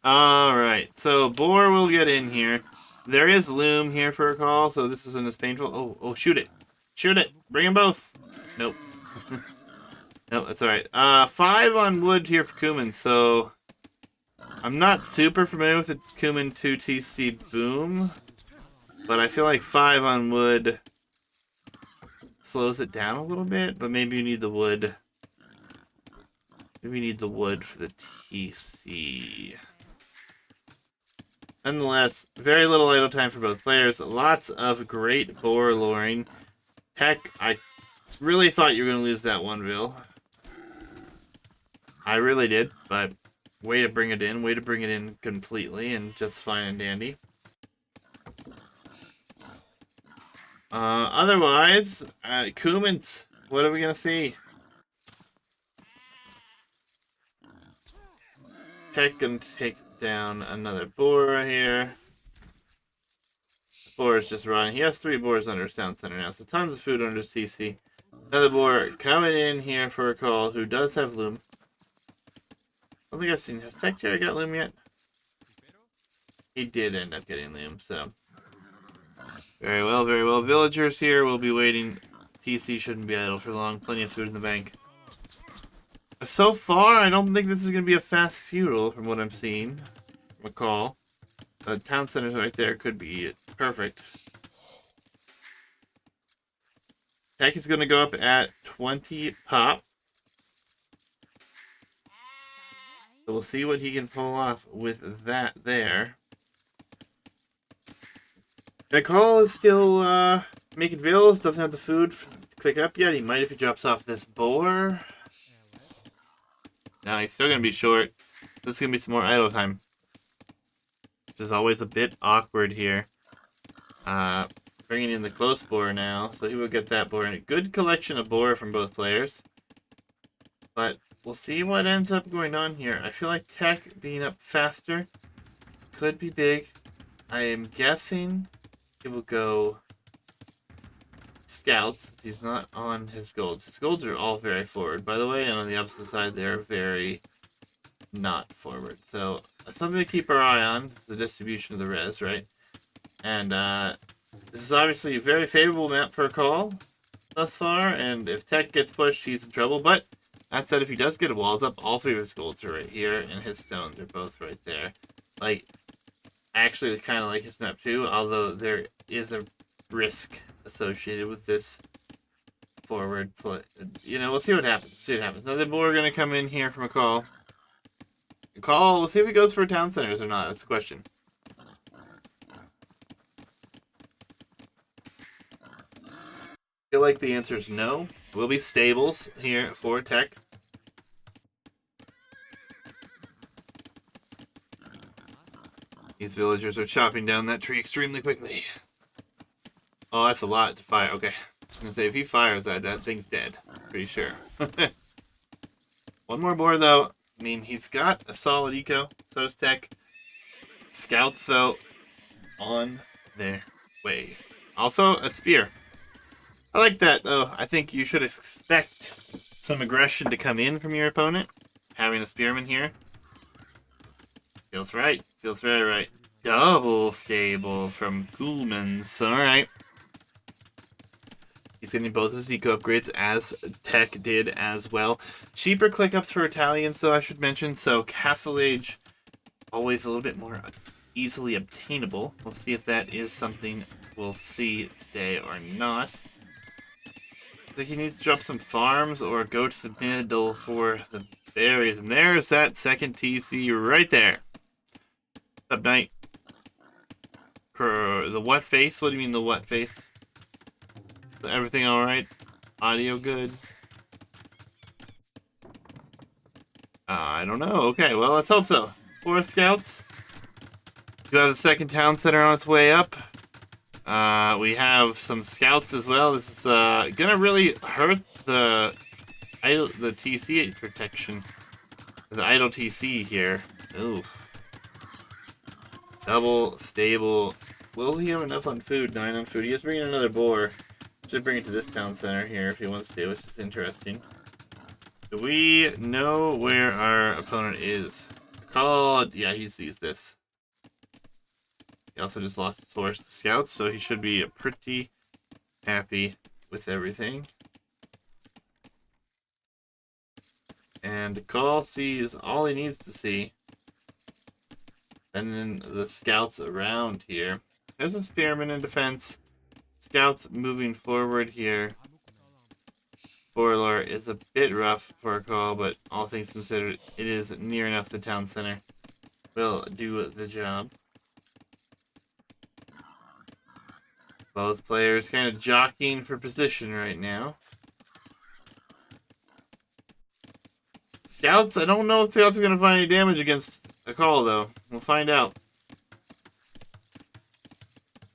Alright, so Boar will get in here. There is loom here for a call, so this isn't as painful. Oh, shoot it. Shoot it. Bring them both. Nope. Nope, that's alright. 5 on wood here for Cumin, so I'm not super familiar with the Cumin 2 TC boom, but I feel like 5 on wood slows it down a little bit, but maybe you need the wood. Maybe we need the wood for the TC. Nonetheless, very little idle time for both players. Lots of great boar luring. Heck, I really thought you were going to lose that one, Vil. I really did, but way to bring it in. Way to bring it in completely and just fine and dandy. Otherwise, Cumans, what are we going to see? Heck, gonna take down another boar here. The boar is just running. He has 3 boars under his town center now, so tons of food under his TC. Another boar coming in here for a call who does have loom. I don't think I've seen. Has TechChariot got loom yet? He did end up getting loom, so. Very well, very well. Villagers here will be waiting. TC shouldn't be idle for long. Plenty of food in the bank. So far, I don't think this is going to be a fast feudal from what I'm seeing. From a call. The town center right there could be perfect. Tech is going to go up at 20 pop. So we'll see what he can pull off with that there. Nicole is still making vills, doesn't have the food to click up yet. He might if he drops off this boar. No, he's still going to be short. This is going to be some more idle time. Which is always a bit awkward here. Bringing in the close boar now, so he will get that boar. And a good collection of boar from both players. But we'll see what ends up going on here. I feel like Tech being up faster could be big. I am guessing he will go scouts. He's not on his golds. His golds are all very forward, by the way, and on the opposite side, they're very not forward. So something to keep our eye on is the distribution of the res, right? And this is obviously a very favorable map for a call thus far, and if Tech gets pushed, he's in trouble. But that said, if he does get a walls up, all three of his golds are right here, and his stones are both right there. Like, actually, kind of like his map too, although there is a risk associated with this forward play. You know, we'll see what happens. See what happens. Another boar going to come in here from a call. We'll see if he goes for town centers or not. That's the question. I feel like the answer is no. Will be stables here for Tech. These villagers are chopping down that tree extremely quickly. Oh, that's a lot to fire. Okay. I'm going to say, if he fires that, that thing's dead. Pretty sure. One more boar, though. I mean, he's got a solid eco. So does Tech. Scouts, though, on their way. Also, a spear. I like that, though. I think you should expect some aggression to come in from your opponent. Having a spearman here. Feels right. Feels very right. Double stable from Coolmans. Alright. He's getting both his eco upgrades, as Tech did as well. Cheaper clickups for Italians, though, I should mention. So, Castle Age, always a little bit more easily obtainable. We'll see if that is something we'll see today or not. I think he needs to drop some farms or go to the middle for the berries. And there's that second TC right there. What's up, Knight? The what face? What do you mean the what face? Everything alright? Audio good? I don't know. Okay, well, let's hope so. 4 scouts. We have the second town center on its way up. We have some scouts as well. This is gonna really hurt the TC protection. The idle TC here. Ooh. Double stable. Will he have enough on food? 9 on food. He is bringing another boar. Should bring it to this town center here if he wants to, which is interesting. Do we know where our opponent is? Called. Yeah, he sees this. He also just lost his horse to scouts, so he should be pretty happy with everything. And Call sees all he needs to see. And then the scouts around here. There's a spearman in defense. Scouts moving forward here. Borlar is a bit rough for a call, but all things considered, it is near enough the town center. Will do the job. Both players kind of jockeying for position right now. Scouts, I don't know if Scouts are going to find any damage against a call, though. We'll find out.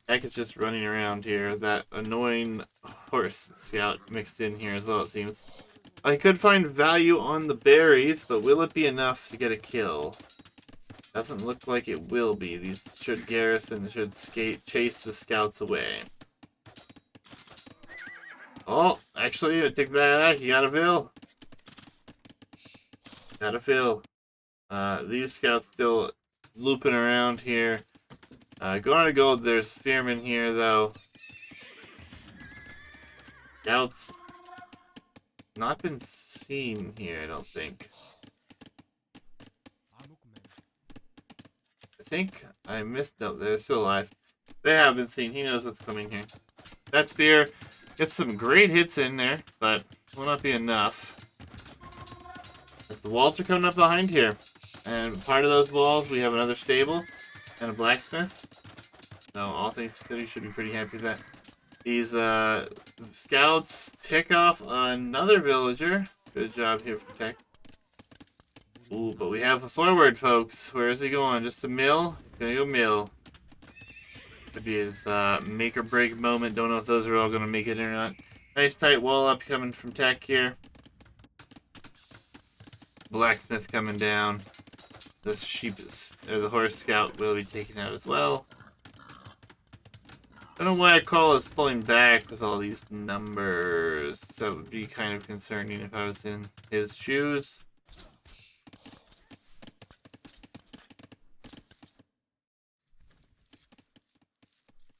Eck is just running around here. That annoying horse scout mixed in here as well, it seems. I could find value on the berries, but will it be enough to get a kill? Doesn't look like it will be. These should garrison, should chase the scouts away. Oh, actually, I take that back. You gotta fill. Gotta fill. These scouts still looping around here. Going to gold, there's spearmen here, though. Scouts not been seen here, I don't think. I think I missed. No, they're still alive. They have been seen. He knows what's coming here. That spear gets some great hits in there, but will not be enough. As the walls are coming up behind here. And part of those walls, we have another stable and a blacksmith. So all things considered, you should be pretty happy with that. These scouts pick off another villager. Good job here from Tech. Ooh, but we have a forward, folks. Where is he going? Just a mill? He's gonna go mill. Could be his make or break moment. Don't know if those are all gonna make it or not. Nice tight wall up coming from Tech here. Blacksmith coming down. The sheep is, or the horse scout will be taken out as well. I don't know why Akkal is pulling back with all these numbers. That would be kind of concerning if I was in his shoes.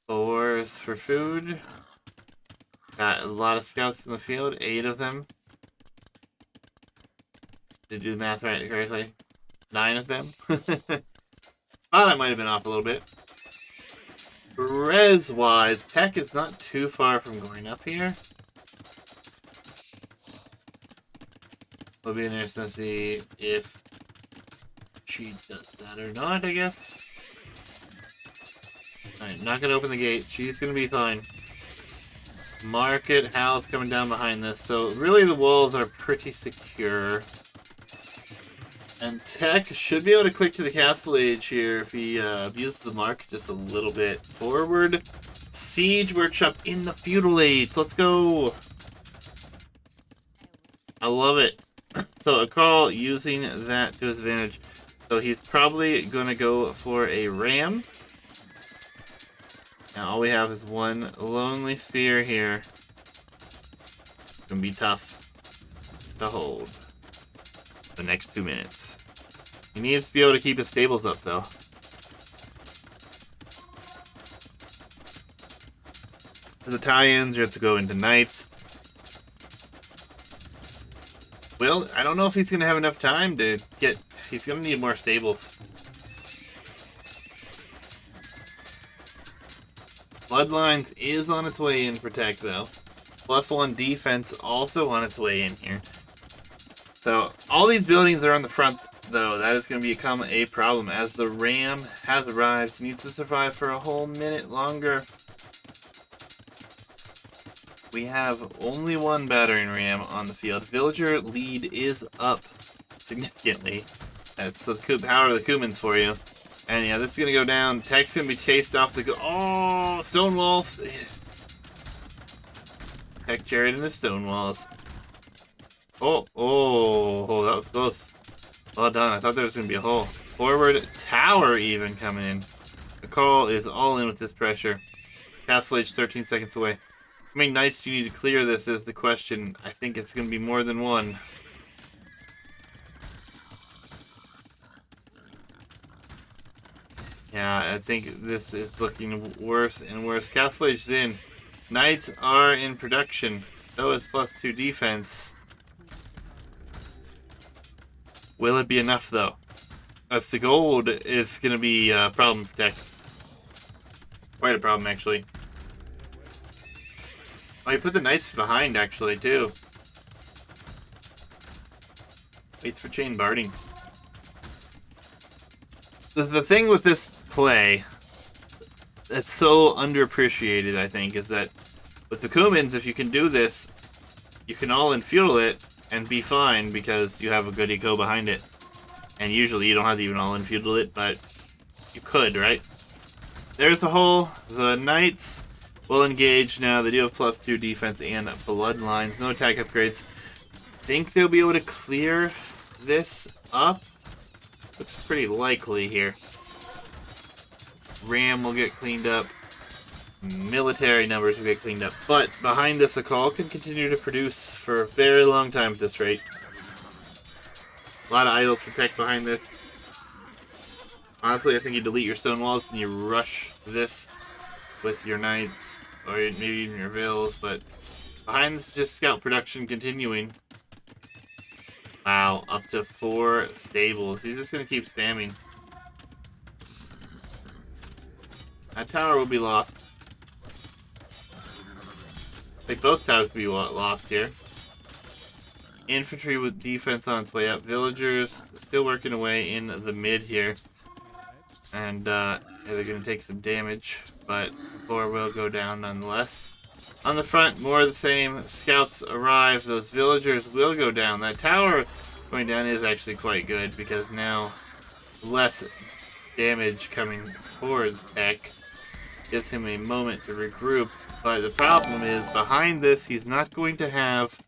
Ores for food. Got a lot of scouts in the field, 8 of them. Did I do the math right correctly? 9 of them. Thought I might have been off a little bit. Res-wise, Tech is not too far from going up here. It'll be interesting to see if she does that or not, I guess. Alright, not gonna open the gate. She's gonna be fine. Market, Hal's coming down behind this. So really the walls are pretty secure. And Tech should be able to click to the castle age here if he abuses the mark just a little bit forward. Siege workshop in the feudal age. Let's go. I love it. So Akkal using that to his advantage. So he's probably going to go for a ram. Now all we have is one lonely spear here. It's going to be tough to hold the next 2 minutes. He needs to be able to keep his stables up, though. The tie-ins, you have to go into knights. Well, I don't know if he's going to have enough time to get... He's going to need more stables. Bloodlines is on its way in Protect, though. +1 defense also on its way in here. So, all these buildings are on the front, though. That is going to become a problem. As the ram has arrived, he needs to survive for a whole minute longer. We have only one battering ram on the field. Villager lead is up significantly. That's the power of the Kumans for you. And yeah, this is going to go down. Tech's going to be chased off the... Oh, stone walls. TechChariot and the stone walls. Oh, that was close. Well done. I thought there was going to be a hole. Forward tower even coming in. Akkal is all in with this pressure. Castle Age 13 seconds away. How many knights do you need to clear this is the question. I think it's going to be more than one. Yeah, I think this is looking worse and worse. Castle Age's in. Knights are in production. So is +2 defense. Will it be enough, though? That's the gold is going to be a problem for Tech. Quite a problem, actually. Oh, you put the knights behind, actually, too. Waits for chain barding. The thing with this play that's so underappreciated, I think, is that with the Kumans, if you can do this, you can all infeudal it and be fine because you have a good eco behind it. And usually you don't have to even all infeudal it, but you could, right? There's the hole. The knights will engage now. They do have +2 defense and bloodlines. No attack upgrades. Think they'll be able to clear this up? Looks pretty likely here. Ram will get cleaned up. military numbers will get cleaned up. But behind this, Akkal can continue to produce for a very long time at this rate. A lot of idols for tech behind this. Honestly, I think you delete your stone walls and you rush this with your knights, or maybe even your vills, but behind this is just scout production continuing. Wow, up to 4 stables. He's just going to keep spamming. That tower will be lost. I think both towers will be lost here. Infantry with defense on its way up. Villagers still working away in the mid here. And yeah, they're going to take some damage, but 4 will go down nonetheless. On the front, more of the same. Scouts arrive. Those villagers will go down. That tower going down is actually quite good because now less damage coming towards tech gives him a moment to regroup. But the problem is, behind this, he's not going to have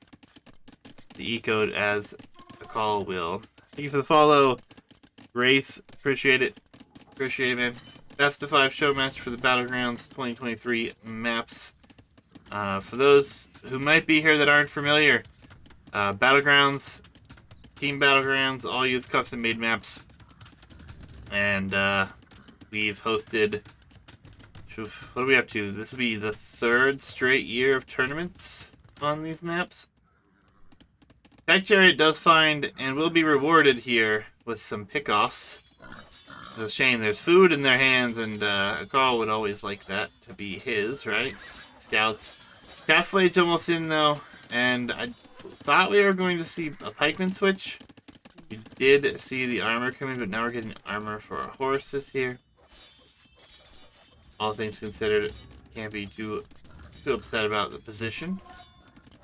the E-code as Akkal will. Thank you for the follow, Wraith. Appreciate it. Appreciate it, man. Best of 5 show match for the Battlegrounds 2023 maps. For those who might be here that aren't familiar, Battlegrounds, Team Battlegrounds, all use custom-made maps. And we've hosted... What are we up to? This will be the 3rd straight year of tournaments on these maps. TechChariot does find and will be rewarded here with some pickoffs. It's a shame. There's food in their hands, and Akkal would always like that to be his, right? Scouts. Castellade's almost in, though, and I thought we were going to see a pikeman switch. We did see the armor coming, but now we're getting armor for our horses here. All things considered, can't be too upset about the position.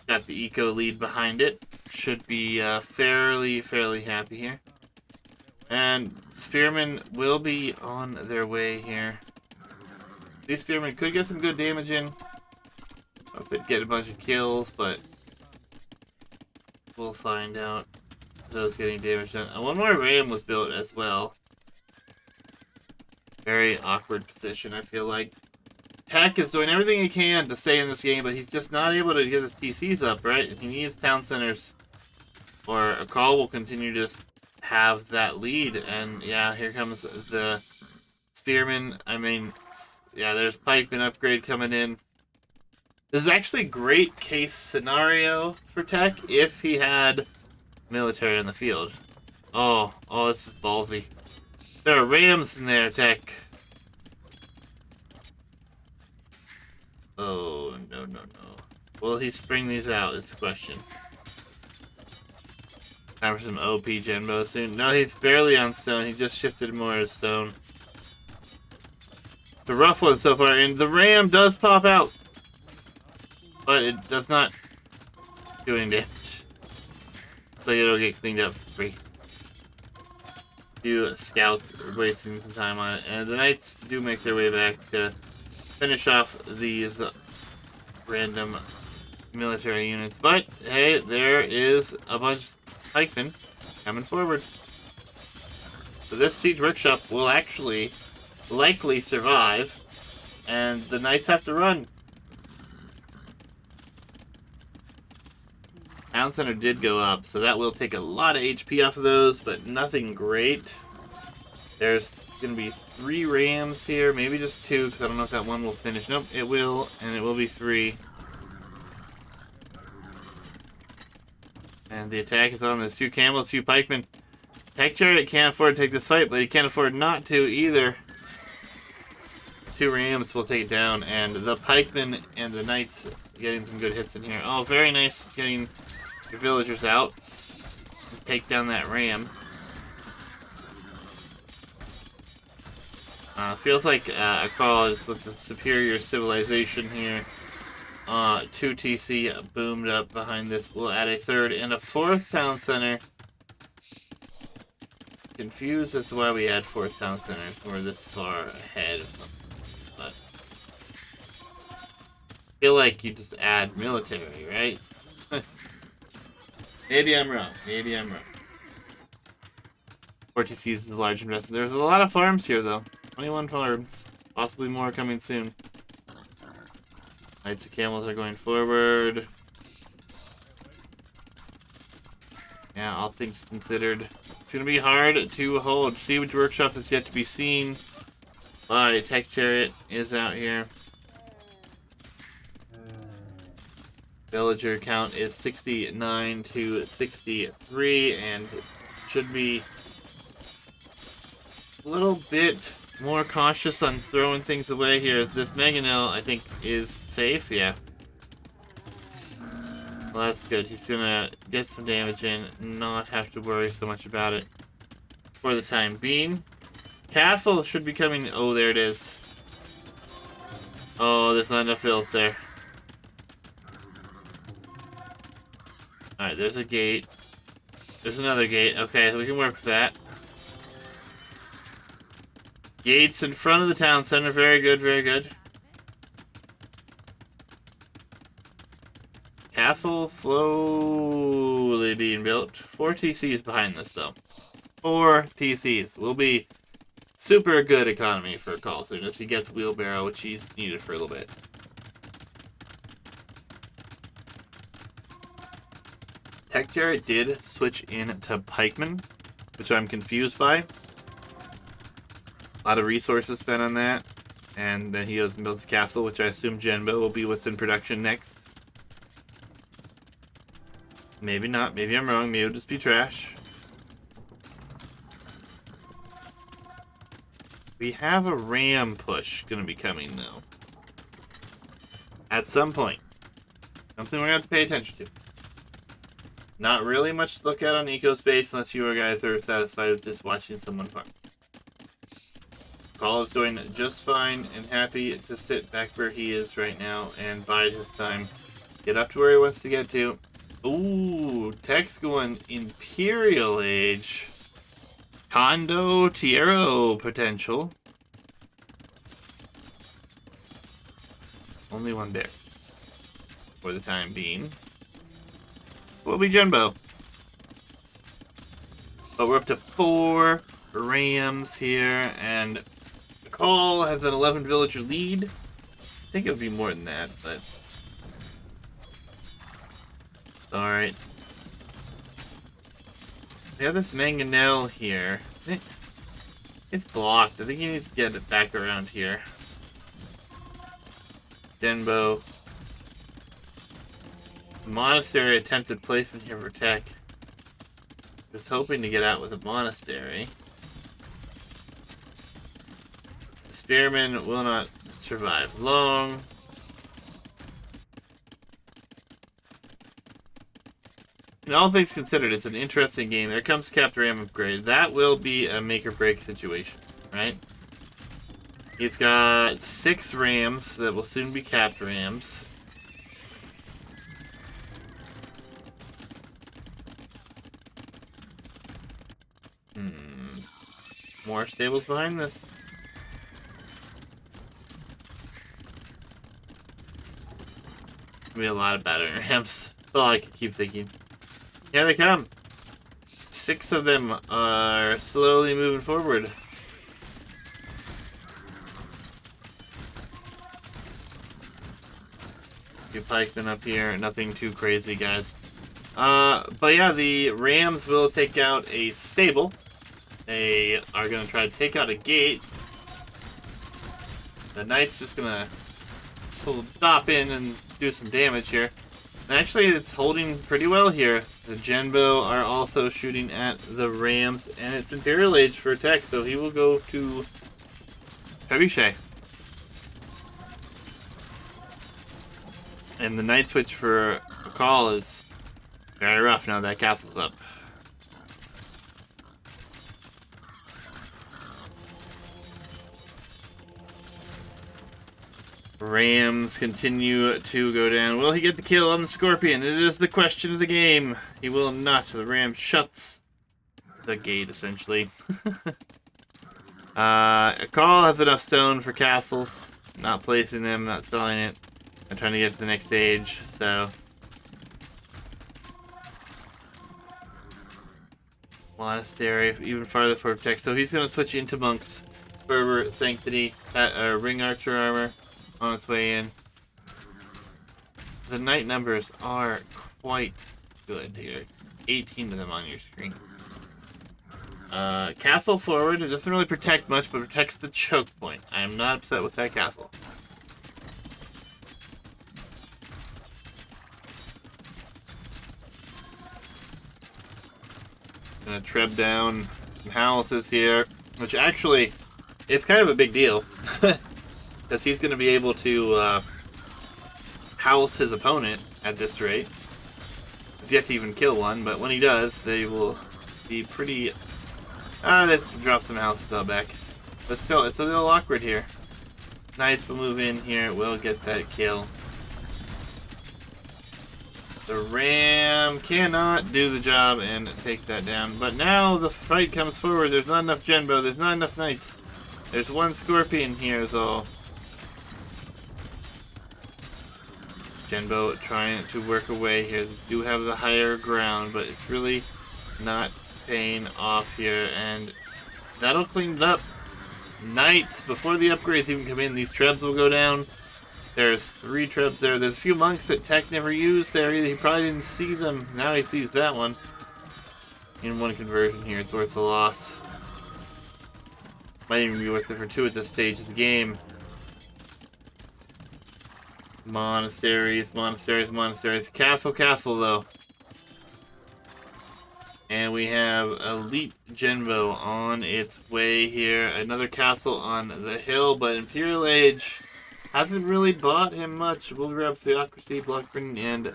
Got the eco lead behind it. Should be fairly happy here. And spearmen will be on their way here. These spearmen could get some good damage in. If they'd get a bunch of kills, but we'll find out. Those getting damage done. One more ram was built as well. Very awkward position, I feel like. Tech is doing everything he can to stay in this game, but he's just not able to get his PCs up, right? He needs town centers, or Akkal will continue to have that lead. And yeah, here comes the spearman. I mean, yeah, there's pikeman upgrade coming in. This is actually a great case scenario for tech if he had military on the field. Oh, this is ballsy. There are rams in there, tech. Oh, no. Will he spring these out is the question. Time for some OP Genbo soon. No, he's barely on stone. He just shifted more to stone. The rough one so far, and the ram does pop out. But it does not do any damage. So it'll get cleaned up for free. Few scouts are wasting some time on it. And the knights do make their way back to finish off these random military units. But, hey, there is a bunch of pikemen coming forward. So this siege workshop will actually likely survive. And the knights have to run. Town center did go up, so that will take a lot of HP off of those, but nothing great. There's going to be 3 rams here, maybe just 2, because I don't know if that one will finish. Nope, it will, and it will be 3. And the attack is on. There's 2 camels, 2 pikemen. TechChariot can't afford to take this fight, but he can't afford not to either. 2 rams will take it down, and the pikemen and the knights getting some good hits in here. Oh, very nice getting your villagers out. Take down that ram. Feels like Akkal is with the superior civilization here. 2 TC boomed up behind this. We'll add a 3rd and a 4th town center. Confused as to why we add 4th town centers. We're this far ahead of something. But I feel like you just add military, right? Maybe I'm wrong. 4 TCs is a large investment. There's a lot of farms here, though. 21 farms. Possibly more coming soon. Knights and camels are going forward. Yeah, all things considered, it's going to be hard to hold. Siege Workshop is yet to be seen. But TechChariot is out here. Villager count is 69 to 63, and should be a little bit more cautious on throwing things away here. This Mangonel, I think, is safe. Yeah. Well, that's good. He's gonna get some damage in, not have to worry so much about it for the time being. Castle should be coming. Oh, there it is. Oh, there's not enough fills there. Alright, there's a gate. There's another gate. Okay, so we can work with that. Gates in front of the town center. Very good, very good. Castle slowly being built. 4 TCs behind this, though. 4 TCs. Will be super good economy for Akkal soon as he gets wheelbarrow, which he's needed for a little bit. TechChariot did switch into pikemen, which I'm confused by. A lot of resources spent on that. And then he goes and builds a castle, which I assume Genbo will be what's in production next. Maybe not. Maybe I'm wrong. Maybe it'll just be trash. We have a ram push going to be coming, though. At some point. Something we're going to have to pay attention to. Not really much to look at on EcoSpace unless you guys are satisfied with just watching someone farm. Akkal is doing just fine and happy to sit back where he is right now and bide his time. Get up to where he wants to get to. Ooh, Tech's going Imperial Age. Condo Tiero potential. Only one barracks for the time being. Will be Genbo. But we're up to 4 rams here, and Akkal has an 11 villager lead. I think it would be more than that, but alright. We have this Mangonel here. It's blocked. I think he needs to get it back around here. Genbo. Monastery attempted placement here for Tech. Was hoping to get out with a monastery. The spearmen will not survive long. And all things considered, it's an interesting game. There comes Captain Ram upgrade. That will be a make or break situation, right? He's got 6 rams that will soon be capped rams. More stables behind this. Be a lot of battering rams. That's all I can keep thinking. Here they come. 6 of them are slowly moving forward. Few pikemen up here. Nothing too crazy, guys. But yeah, the rams will take out a stable. They are going to try to take out a gate. The knight's just going to stop in and do some damage here. And actually, it's holding pretty well here. The Genbo are also shooting at the rams, and it's Imperial Age for Tech, so he will go to Trebuchet. And the night switch for Akkal is very rough now that castle's up. Rams continue to go down. Will he get the kill on the Scorpion? It is the question of the game. He will not. The Ram shuts the gate, essentially. Akkal has enough stone for castles. Not placing them, not selling it. I'm trying to get to the next stage, so. Monastery, even farther for protect. So he's going to switch into Monk's Fervor Sanctity, Ring Archer armor on its way in. the knight numbers are quite good here. 18 of them on your screen. Castle forward. It doesn't really protect much, but protects the choke point. I am not upset with that castle. Gonna treb down some houses here, which actually, it's kind of a big deal. Because he's going to be able to house his opponent at this rate. He's yet to even kill one, but when he does, they will be pretty... they drop some houses out back. But still, it's a little awkward here. Knights will move in here, will get that kill. The Ram cannot do the job and take that down. But now the fight comes forward. There's not enough Genbo. There's not enough Knights. There's one Scorpion here is all. Genbo trying to work away here. They do have the higher ground, but it's really not paying off here. And that'll clean it up. Knights, before the upgrades even come in, these trebs will go down. There's 3 trebs there. There's a few monks that Tech never used there either. He probably didn't see them. Now he sees that one. In one conversion here, it's worth the loss. Might even be worth it for 2 at this stage of the game. Monasteries, monasteries, monasteries. Castle, castle, though. And we have Elite Genbo on its way here. Another castle on the hill, but Imperial Age hasn't really bought him much. We'll grab Theocracy, Blockburn, and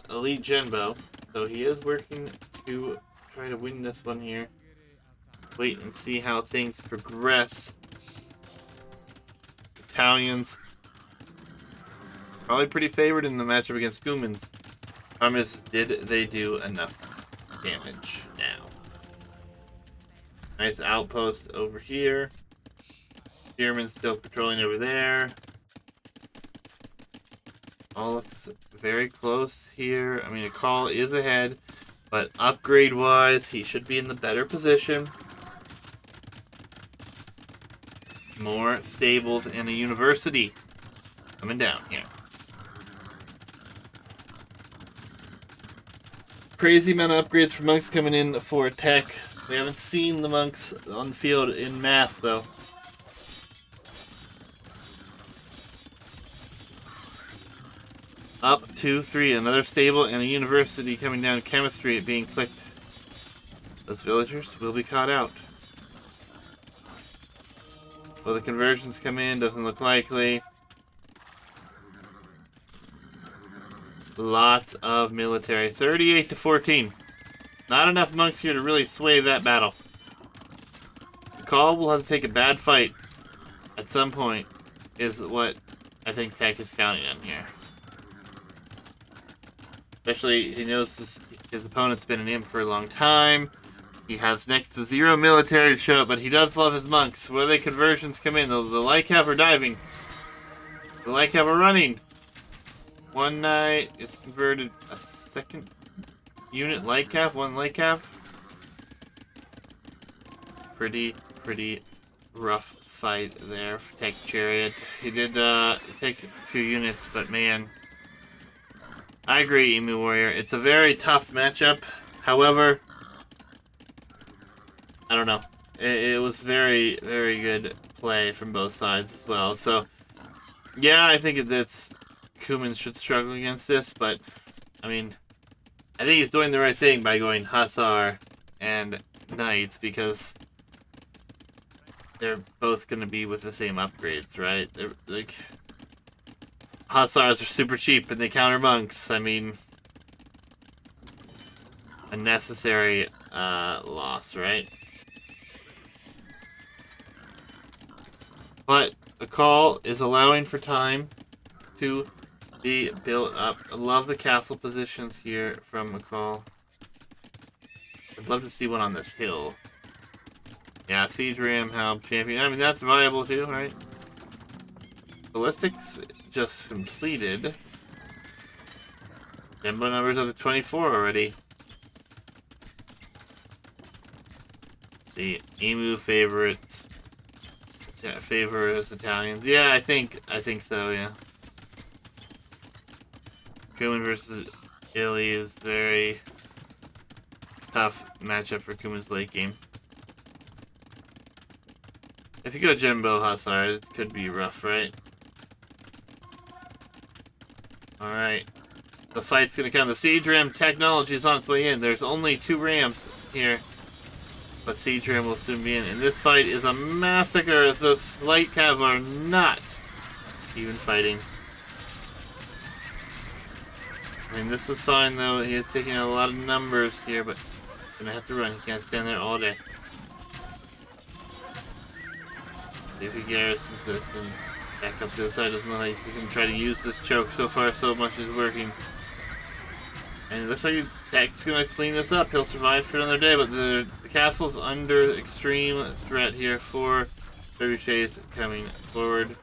Elite Genbo. So he is working to try to win this one here. Wait and see how things progress. Italians probably pretty favored in the matchup against Gumans. Problem is, did they do enough damage now? Nice outpost over here. Spearman still patrolling over there. All looks very close here. I mean, Akkal is ahead, but upgrade-wise, he should be in the better position. More stables and a university coming down here. Crazy amount of upgrades for monks coming in for Tech. We haven't seen the monks on the field in mass, though. Up 2-3, another stable and a university coming down. Chemistry being clicked. Those villagers will be caught out. Will the conversions come in? Doesn't look likely. Lots of military. 38-14. Not enough monks here to really sway that battle. Akkal will have to take a bad fight at some point, is what I think Tech is counting on here. Especially, he knows his opponent's been an imp for a long time. He has next to 0 military to show, but he does love his monks. Where the conversions come in, the Lycav are diving. The Lycav are running. One knight is converted. A second unit Lycav, one Lycav. Pretty rough fight there for TechChariot. He did take a few units, but man, I agree, Emu Warrior. It's a very tough matchup. However, I don't know. It was very good play from both sides as well. So, yeah, I think that's Kumans should struggle against this, but I mean, I think he's doing the right thing by going Hussar and Knights because they're both going to be with the same upgrades, right? They're like, Hussars are super cheap and they counter monks. I mean, a necessary loss, right? But Akkal is allowing for time to be built up. I love the castle positions here from Akkal. I'd love to see one on this hill. Yeah, Siege Ram, Halb, Champion. I mean, that's viable too, right? Ballistics just completed. Genbo numbers up to 24 already. See, Emu favorites. Favors Italians. Yeah, I think so, yeah. Kuman versus Illy is very tough matchup for Kuman's late game. If you go Jimbo Hussar, it could be rough, right? Alright. The fight's gonna come. The Siege Ram technology is on its way in. There's only 2 Rams here. But Siege Ram will soon be in. And this fight is a massacre as those light cav are not even fighting. I mean, this is fine though. He is taking a lot of numbers here, but gonna have to run. He can't stand there all day. See if he garrisons this and back up to the side. Doesn't look like he can try to use this choke. So far, so much is working. And it looks like Tech's gonna clean this up. He'll survive for another day, but the castle's under extreme threat here for Trebuchets coming forward.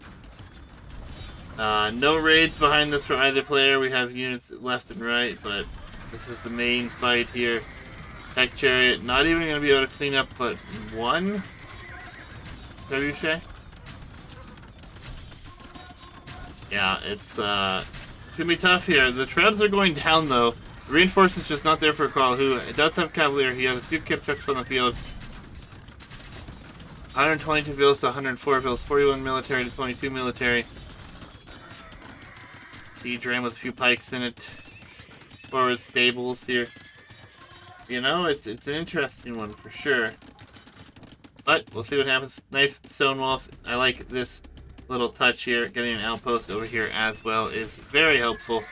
No raids behind this for either player. We have units left and right, but this is the main fight here. TechChariot not even gonna be able to clean up but 1 Trebuchet. Yeah, it's gonna be tough here. The Trebs are going down though. Reinforcements just not there for Akkal, who does have Cavalier. He has a few Kipchucks on the field. 122 vills to 104 vills, 41 military to 22 military. Siege Ram with a few pikes in it. Forward stables here. You know, it's an interesting one for sure. But we'll see what happens. Nice stone walls. I like this little touch here. Getting an outpost over here as well is very helpful.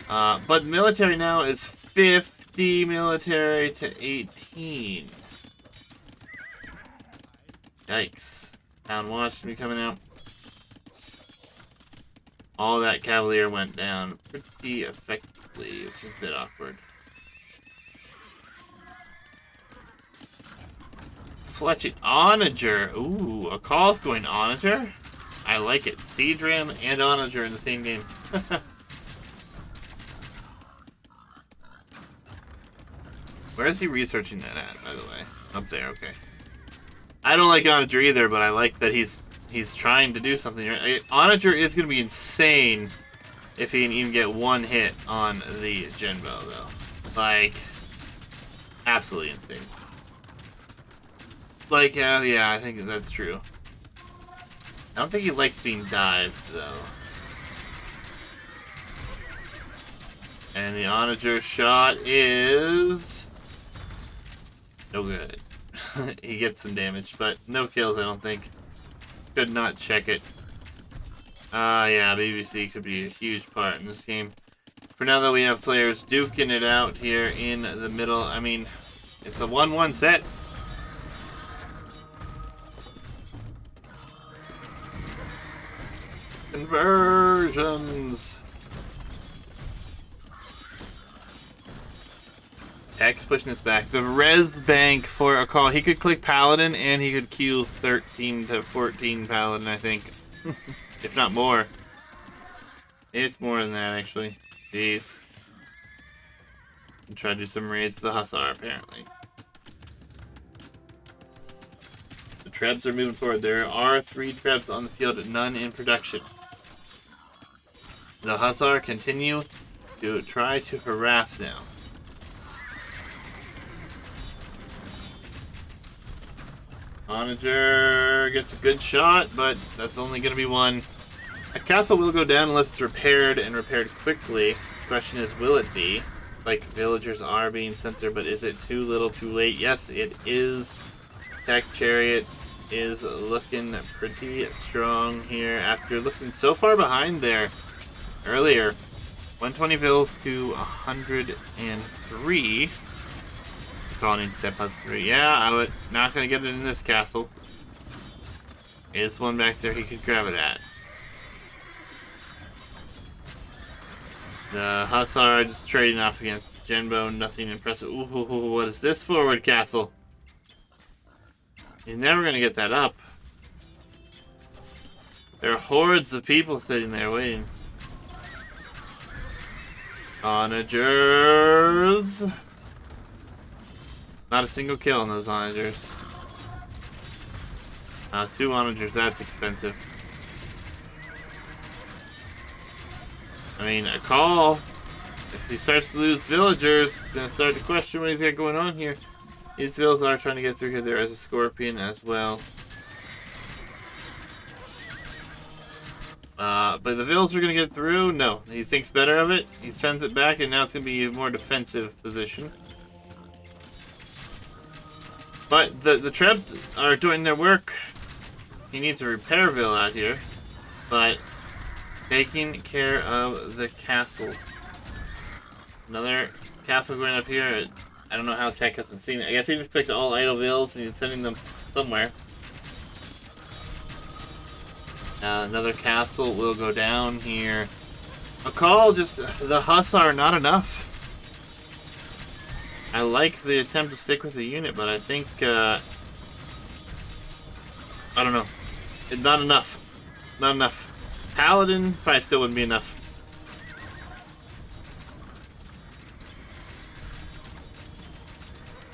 But military now is 50 military to 18. Yikes. Town Watch to be coming out. All that Cavalier went down pretty effectively, which is a bit awkward. Fletching Onager. Ooh, Akkal's going Onager? I like it. Siege Ram and Onager in the same game. Where is he researching that at, by the way? Up there, okay. I don't like Onager either, but I like that he's trying to do something. Onager is going to be insane if he can even get 1 hit on the Genbo, though. Like, absolutely insane. Like, yeah, I think that's true. I don't think he likes being dived, though. And the Onager shot is no good. He gets some damage, but no kills, I don't think. Could not check it. Yeah, BBC could be a huge part in this game. For now, though, we have players duking it out here in the middle. I mean, it's a 1-1 set. Conversions. X pushing us back. The res bank for Akkal. He could click Paladin and he could queue 13 to 14 Paladin, I think. If not more. It's more than that, actually. Jeez. And try to do some raids to the Hussar, apparently. The Trebs are moving forward. There are 3 Trebs on the field, none in production. The Hussar continue to try to harass now. Onager gets a good shot, but that's only going to be 1. A castle will go down unless it's repaired, and repaired quickly. The question is, will it be? Like, villagers are being sent there, but is it too little too late? Yes, it is. TechChariot is looking pretty strong here after looking so far behind there earlier. 120 vills to 103. Calling step plus 3. Yeah, I would not gonna get it in this castle. Is one back there he could grab it at. The Hussar just trading off against Genbo, nothing impressive. Ooh, what is this forward castle? He's never gonna get that up. There are hordes of people sitting there waiting. Onagers. Not a single kill on those Onagers. 2 Onagers, that's expensive. I mean, Akkal if he starts to lose villagers, he's gonna start to question what he's got going on here. These villas are trying to get through here. There is a scorpion as well. But the villas are gonna get through? No. He thinks better of it. He sends it back, and now it's gonna be a more defensive position. But the Trebs are doing their work. He needs a repair villa out here. But taking care of the castles. Another castle going up here. I don't know how Tech hasn't seen it. I guess he just clicked all idle villas and he's sending them somewhere. Another castle will go down here. Akkal, just the Hussar, not enough. I like the attempt to stick with the unit, but I think, I don't know. It's not enough. Not enough. Paladin probably still wouldn't be enough.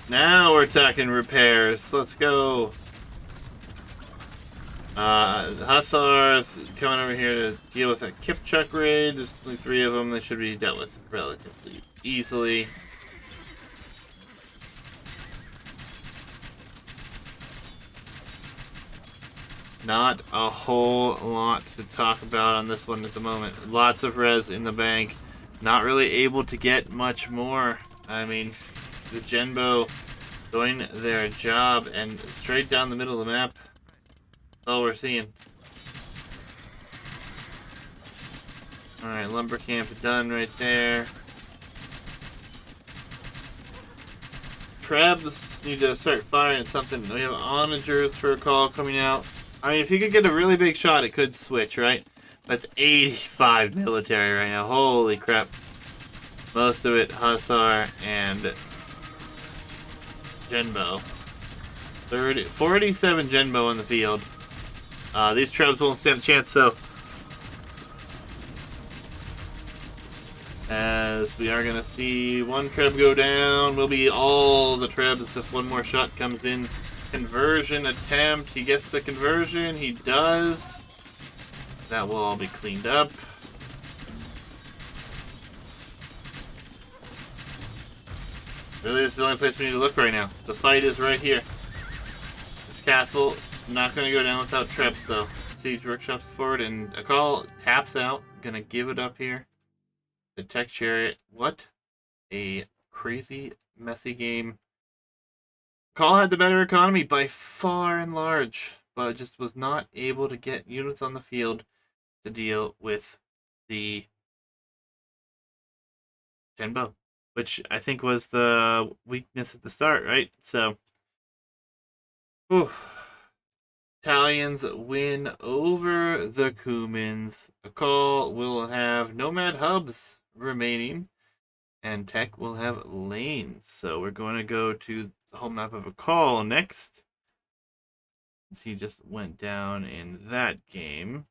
Now we're talking repairs. Let's go. Hussars coming over here to deal with a Kipchuk raid. There's only 3 of them. They should be dealt with relatively easily. Not a whole lot to talk about on this one at the moment. Lots of res in the bank. Not really able to get much more. I mean, the Genbo doing their job and straight down the middle of the map. That's all we're seeing. Alright, lumber camp done right there. Trebs need to start firing at something. We have onagers for a call coming out. I mean, if you could get a really big shot, it could switch, right? That's 85 military right now. Holy crap. Most of it Hussar and Genbo. 47 Genbo in the field. These Trebs won't stand a chance, though. As we are going to see one Treb go down. Will be all the Trebs if one more shot comes in. Conversion attempt. He gets the conversion. He does. That will all be cleaned up. Really, this is the only place we need to look right now. The fight is right here. This castle, not going to go down without Trebs, though. Siege Workshop's forward, and Akkal taps out. Gonna give it up here. The TechChariot. What a crazy, messy game. Akkal had the better economy by far and large, but just was not able to get units on the field to deal with the Genbo, which I think was the weakness at the start, right? So, whew. Italians win over the Cumans. Akkal will have nomad hubs remaining, and Tech will have lanes. So we're going to go to the whole map of Akkal next. He just went down in that game.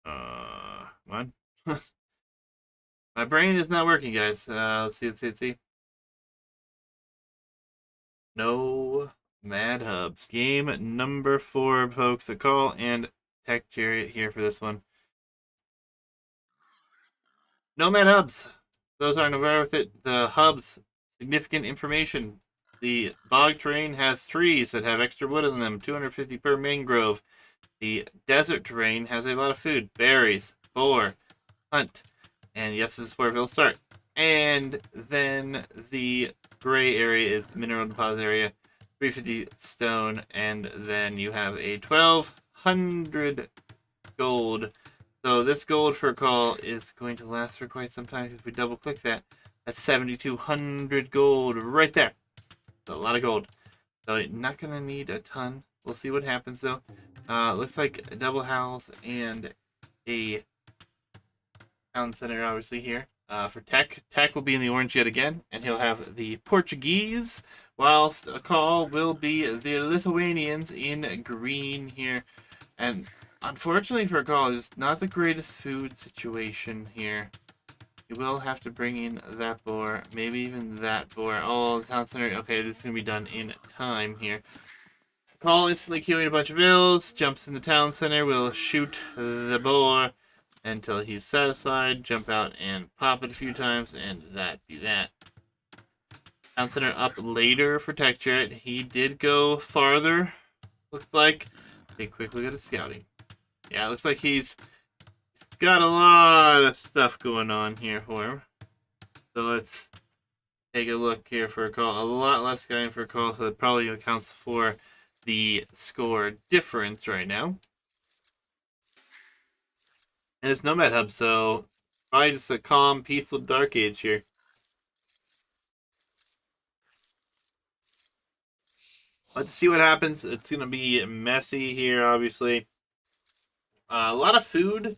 Come on. My brain is not working, guys. Let's see. No Mad Hubs. Game number 4, folks. Akkal and TechChariot here for this one. No Mad Hubs. Those aren't aware with it. The hubs, significant information. The bog terrain has trees that have extra wood in them, 250 per mangrove. The desert terrain has a lot of food, berries, boar, hunt, and yes, this is where we'll start. And then the gray area is the mineral deposit area, 350 stone, and then you have a 1200 gold. So this gold for Akkal is going to last for quite some time. If we double click that, that's 7,200 gold right there. So a lot of gold. So you're not going to need a ton. We'll see what happens though. Looks like a double house and a town center obviously here. For Tech. Tech will be in the orange yet again, and he'll have the Portuguese, whilst Akkal will be the Lithuanians in green here. And unfortunately for Akkal, it's not the greatest food situation here. You will have to bring in that boar, maybe even that boar. Oh, the town center. Okay, this is going to be done in time here. Paul instantly queuing a bunch of ills, jumps in the town center, will shoot the boar until he's satisfied, jump out and pop it a few times, and that be that. Town center up later for TechChariot. He did go farther, looked like. Take a quick look at his scouting. Yeah, it looks like he's got a lot of stuff going on here for him. So let's take a look here for a call. A lot less scouting for a call, so it probably accounts for the score difference right now. And it's Nomad Hub, so probably just a calm, peaceful Dark Age here. Let's see what happens. It's going to be messy here, obviously. A lot of food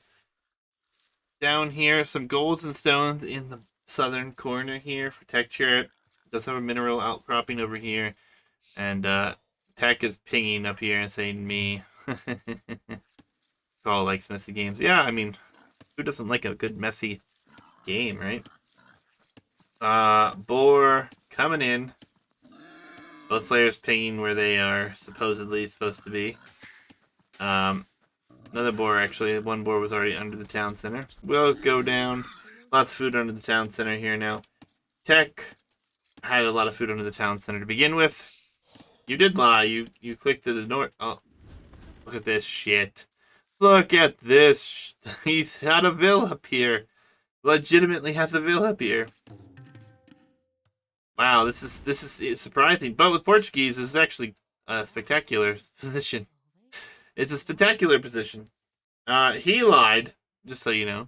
down here. Some golds and stones in the southern corner here for TechChariot. Does have a mineral outcropping over here. And Tech is pinging up here and saying me. Call likes messy games. Yeah, I mean, who doesn't like a good messy game, right? Boar coming in. Both players pinging where they are supposedly supposed to be. Another boar, actually. One boar was already under the town center. We'll go down. Lots of food under the town center here now. Tech had a lot of food under the town center to begin with. You did lie. You clicked to the north. Oh, look at this shit. Look at this. He's had a villa up here. Legitimately has a villa up here. Wow, this is surprising. But with Portuguese, this is actually a spectacular position. It's a spectacular position. He lied, just so you know.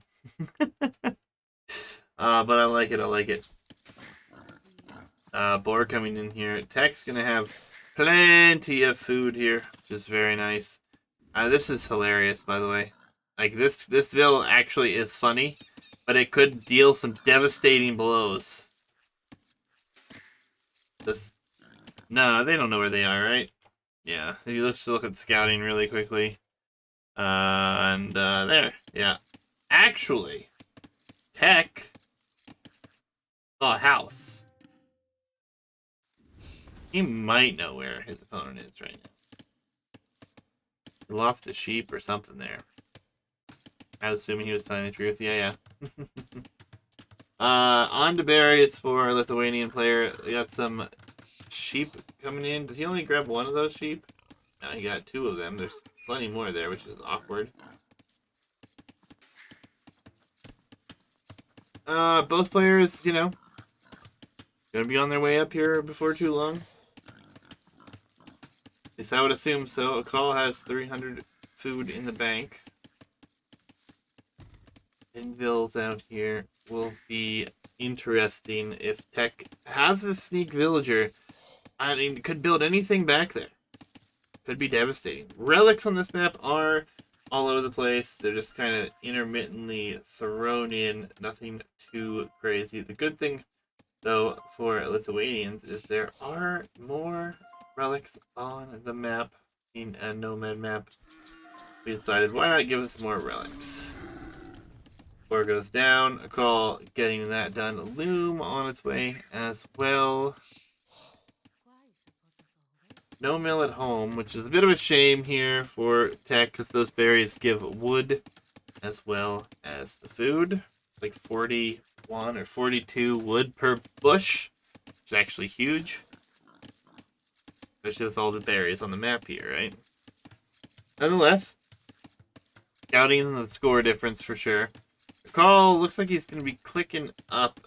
But I like it. I like it. Boar coming in here. Tech's gonna have plenty of food here, which is very nice. This is hilarious, by the way. Like this bill actually is funny, but it could deal some devastating blows. This, no, they don't know where they are, right? Yeah, he looks to look at scouting really quickly. There, yeah. Actually, Tech saw a house. He might know where his opponent is right now. He lost a sheep or something there. I was assuming he was telling the truth. Yeah. On to berries for a Lithuanian player. We got some sheep coming in. Did he only grab one of those sheep? No, he got two of them. There's plenty more there, which is awkward. Both players, you know, gonna be on their way up here before too long. At least I would assume so. Akkal has 300 food in the bank. Invils out here will be interesting if Tech has a sneak villager. I mean, could build anything back there. Could be devastating. Relics on this map are all over the place. They're just kind of intermittently thrown in. Nothing too crazy. The good thing, though, for Lithuanians is there are more relics on the map. In a Nomad map, we decided why not give us more relics. Boar goes down. Akkal getting that done. Loom on its way as well. No mill at home, which is a bit of a shame here for Tech because those berries give wood as well as the food. Like 41 or 42 wood per bush, which is actually huge. Especially with all the berries on the map here, right? Nonetheless, scouting the score difference for sure. Akkal looks like he's going to be clicking up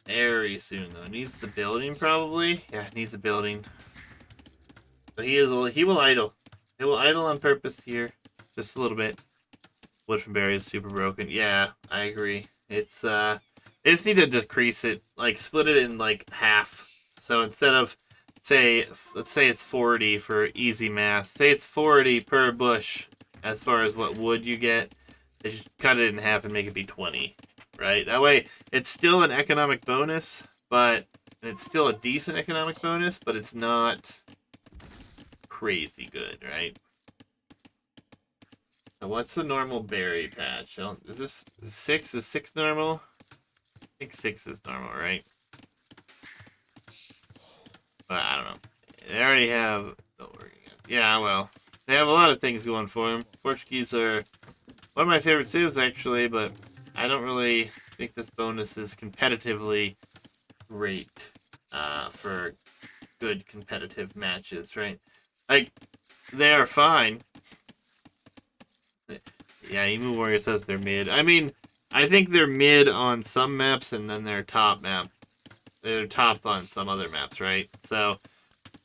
very soon, though. Needs the building, probably. Yeah, needs a building. So he will idle. He will idle on purpose here. Just a little bit. Wood from berry is super broken. Yeah, I agree. It's they just need to decrease it, like split it in like half. So instead of let's say it's 40 for easy math. Say it's 40 per bush as far as what wood you get. They should cut it in half and make it be 20. Right? That way it's still an economic bonus, but it's still a decent economic bonus, but it's not crazy good, right? So what's the normal berry patch? Is this 6? Is 6 normal? I think 6 is normal, right? But I don't know. They already have... Oh, we're gonna Yeah, well, they have a lot of things going for them. Portuguese are one of my favorite civs, actually, but I don't really think this bonus is competitively great for good competitive matches, right? Like, they are fine. Yeah, Emu Warrior says they're mid. I mean, I think they're mid on some maps, and then they're top map. They're top on some other maps, right? So,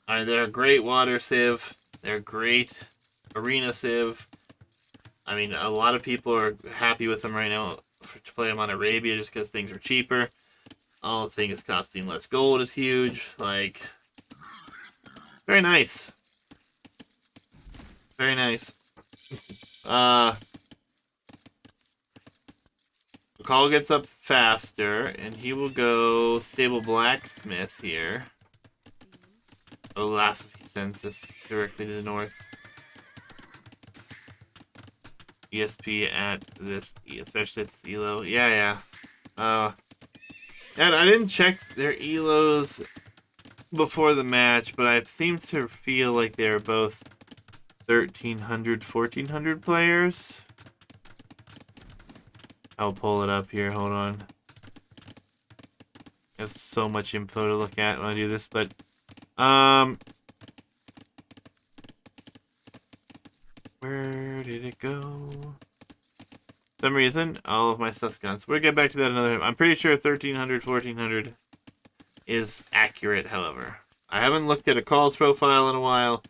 they're a great water civ. They're great arena civ. I mean, a lot of people are happy with them right now to play them on Arabia just because things are cheaper. All the things costing less gold is huge. Like, very nice. Very nice. Call gets up faster, and he will go stable blacksmith here. I'll laugh if he sends this directly to the north. ESP at this, especially at this elo. Yeah. And I didn't check their elos before the match, but I seem to feel like they're both 1,300, 1,400 players. I'll pull it up here. Hold on. There's so much info to look at when I do this, but where did it go? For some reason, all of my stuff's gone. So we'll get back to that another time. I'm pretty sure 1,300, 1,400 is accurate, however. I haven't looked at a calls profile in a while.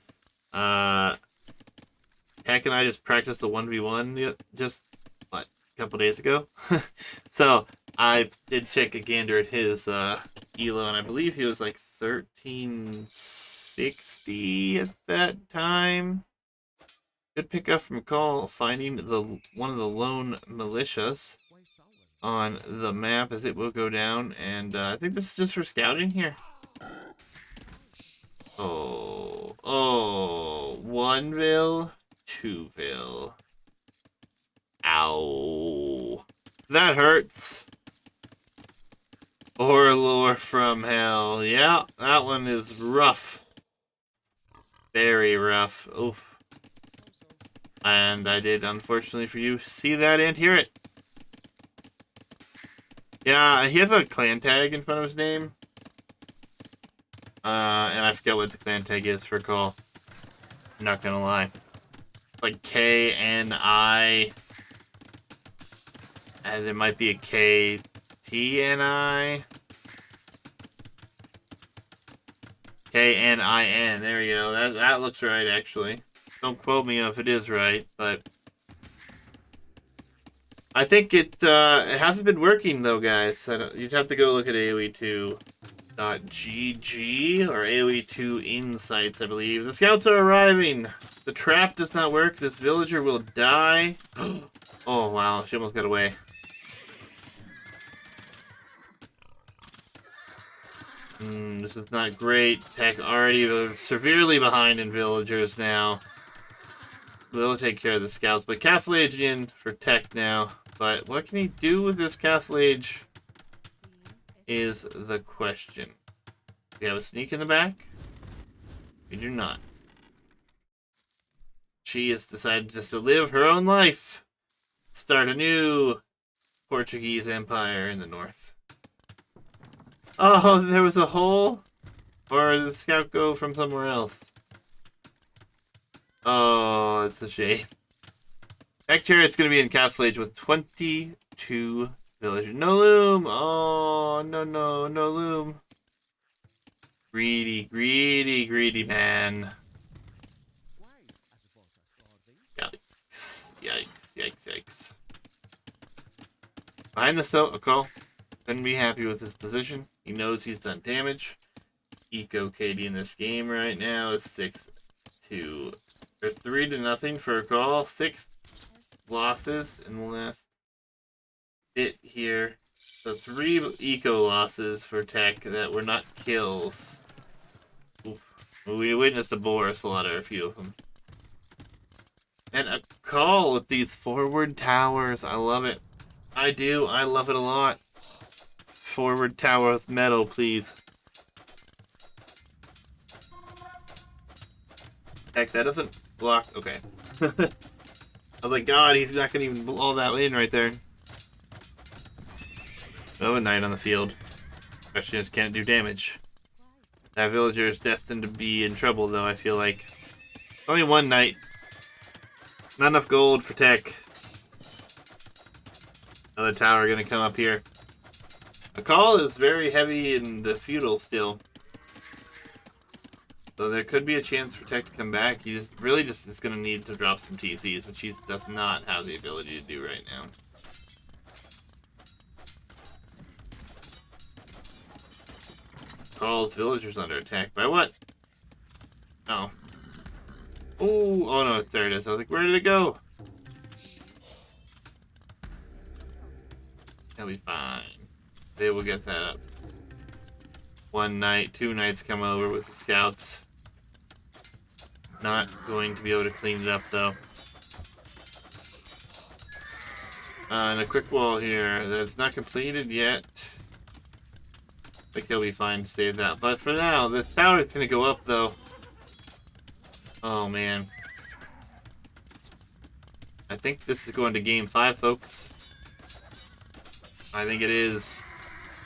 Heck and I just practiced a 1v1 just, what, a couple days ago? So, I did check a gander at his elo, and I believe he was like 1360 at that time. Good pickup from Call, finding one of the lone militias on the map as it will go down, and I think this is just for scouting here. Oh, Oneville, Twoville. Ow. That hurts. Orlore from hell. Yeah, that one is rough. Very rough. Oof. And I did, unfortunately for you, see that and hear it. Yeah, he has a clan tag in front of his name. And I forget what the clan tag is for Call. I'm not gonna lie. Like KNI. And there might be a KTNI. KNIN. There we go. That looks right, actually. Don't quote me if it is right, but I think it hasn't been working though, guys. You'd have to go look at AoE2.gg or AoE2 Insights, I believe. The scouts are arriving. The trap does not work. This villager will die. Oh wow, she almost got away. This is not great. Tech already severely behind in villagers now. We'll take care of the scouts, but Castle Age in for Tech now. But what can he do with this Castle Age is the question. We have a sneak in the back? We do not. She has decided just to live her own life. Start a new Portuguese empire in the north. Oh, there was a hole? Or did the scout go from somewhere else? Oh, it's a shame. TechChariot's going to be in Castle Age with 22 villagers. No loom! Oh, no loom. Greedy, greedy, greedy man. Yikes. Behind this though, Akkal couldn't be happy with his position. He knows he's done damage. Eco KD in this game right now is 6-2. Or 3-0 for Akkal. 6 losses in the last bit here. So 3 eco losses for Tech that were not kills. Oof. We witnessed a Boris slaughter, a few of them. And Akkal with these forward towers. I love it. I do. I love it a lot. Forward towers, metal, please. Heck, that doesn't block. Okay. I was like, God, he's not gonna even all that in right there. Oh, a knight on the field. Question is, can't do damage. That villager is destined to be in trouble, though, I feel like. Only one knight. Not enough gold for tech. Another tower gonna come up here. Akkal is very heavy in the feudal still. So there could be a chance for tech to come back. He just really just is gonna need to drop some TCs, which he does not have the ability to do right now. Akkal's villagers under attack. By what? Oh. Oh no, there it is. I was like, where did it go? He'll be fine. They will get that up. One night, two nights come over with the scouts. Not going to be able to clean it up, though. And a quick wall here that's not completed yet. I think he'll be fine to save that. But for now, the tower is going to go up, though. Oh, man. I think this is going to game 5, folks. I think it is.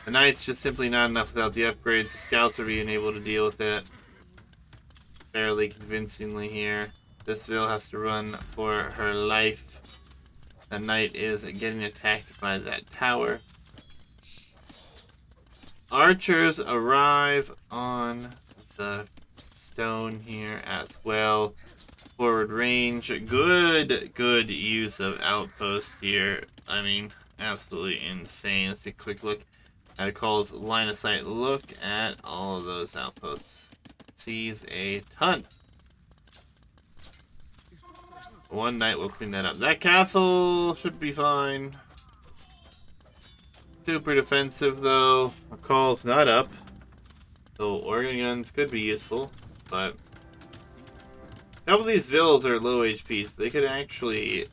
The knight's just simply not enough without the upgrades. The scouts are being able to deal with it fairly convincingly here. This Ville has to run for her life. The knight is getting attacked by that tower. Archers arrive on the stone here as well. Forward range. Good use of outposts here. I mean, absolutely insane. Let's take a quick look at Akkal's line of sight. Look at all of those outposts. Sees a ton. One night we'll clean that up. That castle should be fine. Super defensive though. Akkal's not up. So organ guns could be useful, but a couple of these villas are low HP, so they could actually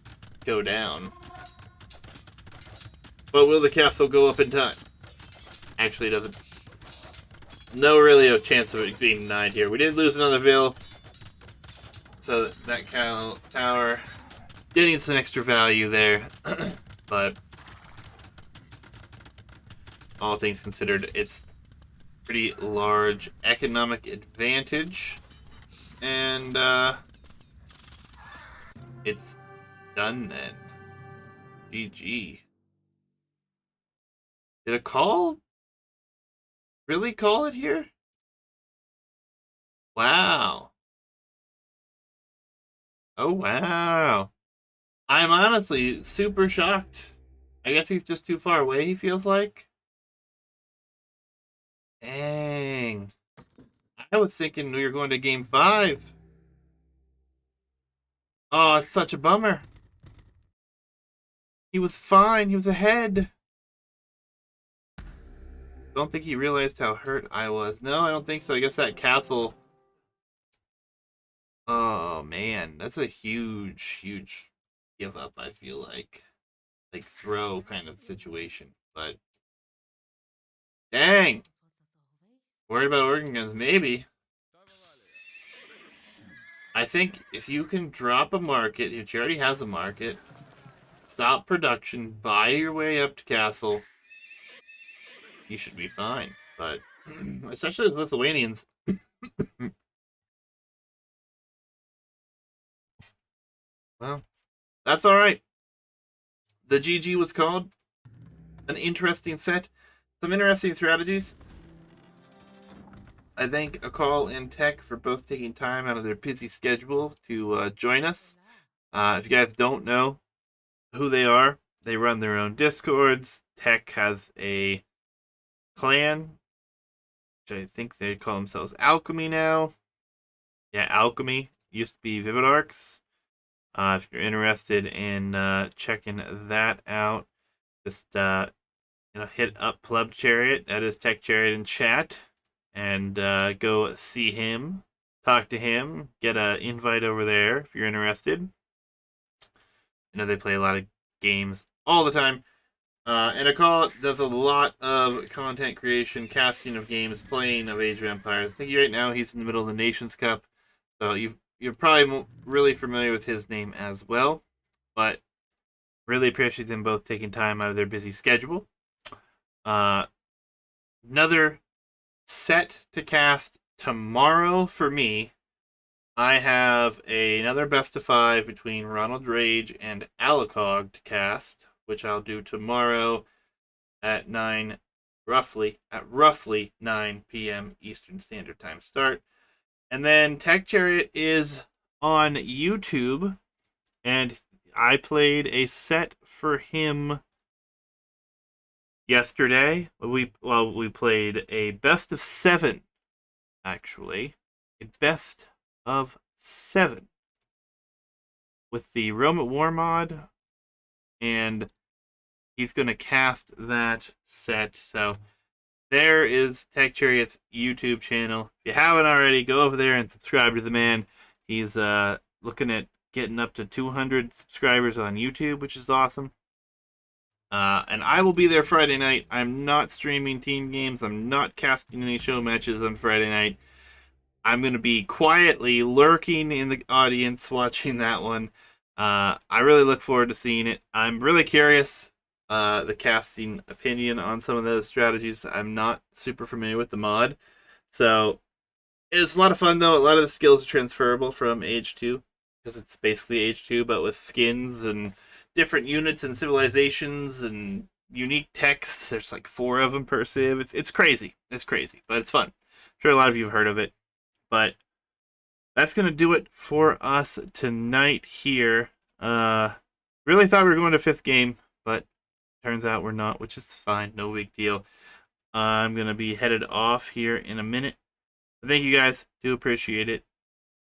go down. But will the castle go up in time? Actually, doesn't. No really a chance of it being denied here. We did lose another Ville. So that tower getting some extra value there. But all things considered, it's pretty large economic advantage. And it's done then. GG. Did Akkal really call it here? Wow. Oh, wow. I'm honestly super shocked. I guess he's just too far away, he feels like. Dang. I was thinking we were going to game 5. Oh, it's such a bummer. He was fine. He was ahead. Don't think he realized how hurt I was. No, I don't think so. I guess that castle... Oh, man. That's a huge give up, I feel like. Like, throw kind of situation. But... Dang! Worried about organ guns? Maybe. I think if you can drop a market, which already has a market, stop production, buy your way up to castle, you should be fine. But especially the Lithuanians. Well, that's alright. The GG was called. An interesting set. Some interesting strategies. I thank Akkal and Tech for both taking time out of their busy schedule to join us. If you guys don't know who they are, they run their own Discords. Tech has a clan, which I think they call themselves Alchemy now. Yeah, Alchemy. Used to be Vivid Arcs. If you're interested in checking that out, just hit up TechChariot. That is TechChariot in chat, and go see him, talk to him, get an invite over there if you're interested. I know they play a lot of games all the time. And Akkal does a lot of content creation, casting of games, playing of Age of Empires. I think right now he's in the middle of the Nations Cup, so you've you're probably really familiar with his name as well, but really appreciate them both taking time out of their busy schedule. Uh, Another set to cast tomorrow for me. I have another best of 5 between Ronald Rage and Alakog to cast, which I'll do tomorrow at 9 roughly 9 p.m. Eastern Standard Time start. And then TechChariot is on YouTube, and I played a set for him yesterday. We played a best of 7, actually, a best of 7 with the Rome at War mod, and he's going to cast that set. So there is TechChariot's YouTube channel. If you haven't already, go over there and subscribe to the man. He's looking at getting up to 200 subscribers on YouTube, which is awesome. And I will be there Friday night. I'm not streaming team games. I'm not casting any show matches on Friday night. I'm going to be quietly lurking in the audience watching that one. I really look forward to seeing it. I'm really curious the casting opinion on some of those strategies. I'm not super familiar with the mod. So it's a lot of fun, though. A lot of the skills are transferable from Age 2, because it's basically Age 2, but with skins and different units and civilizations and unique texts. There's like 4 of them per civ. It's crazy. It's crazy, but it's fun. I'm sure a lot of you have heard of it. But that's going to do it for us tonight here. Really thought we were going to 5th game, but turns out we're not, which is fine. No big deal. I'm going to be headed off here in a minute. Thank you guys. Do appreciate it.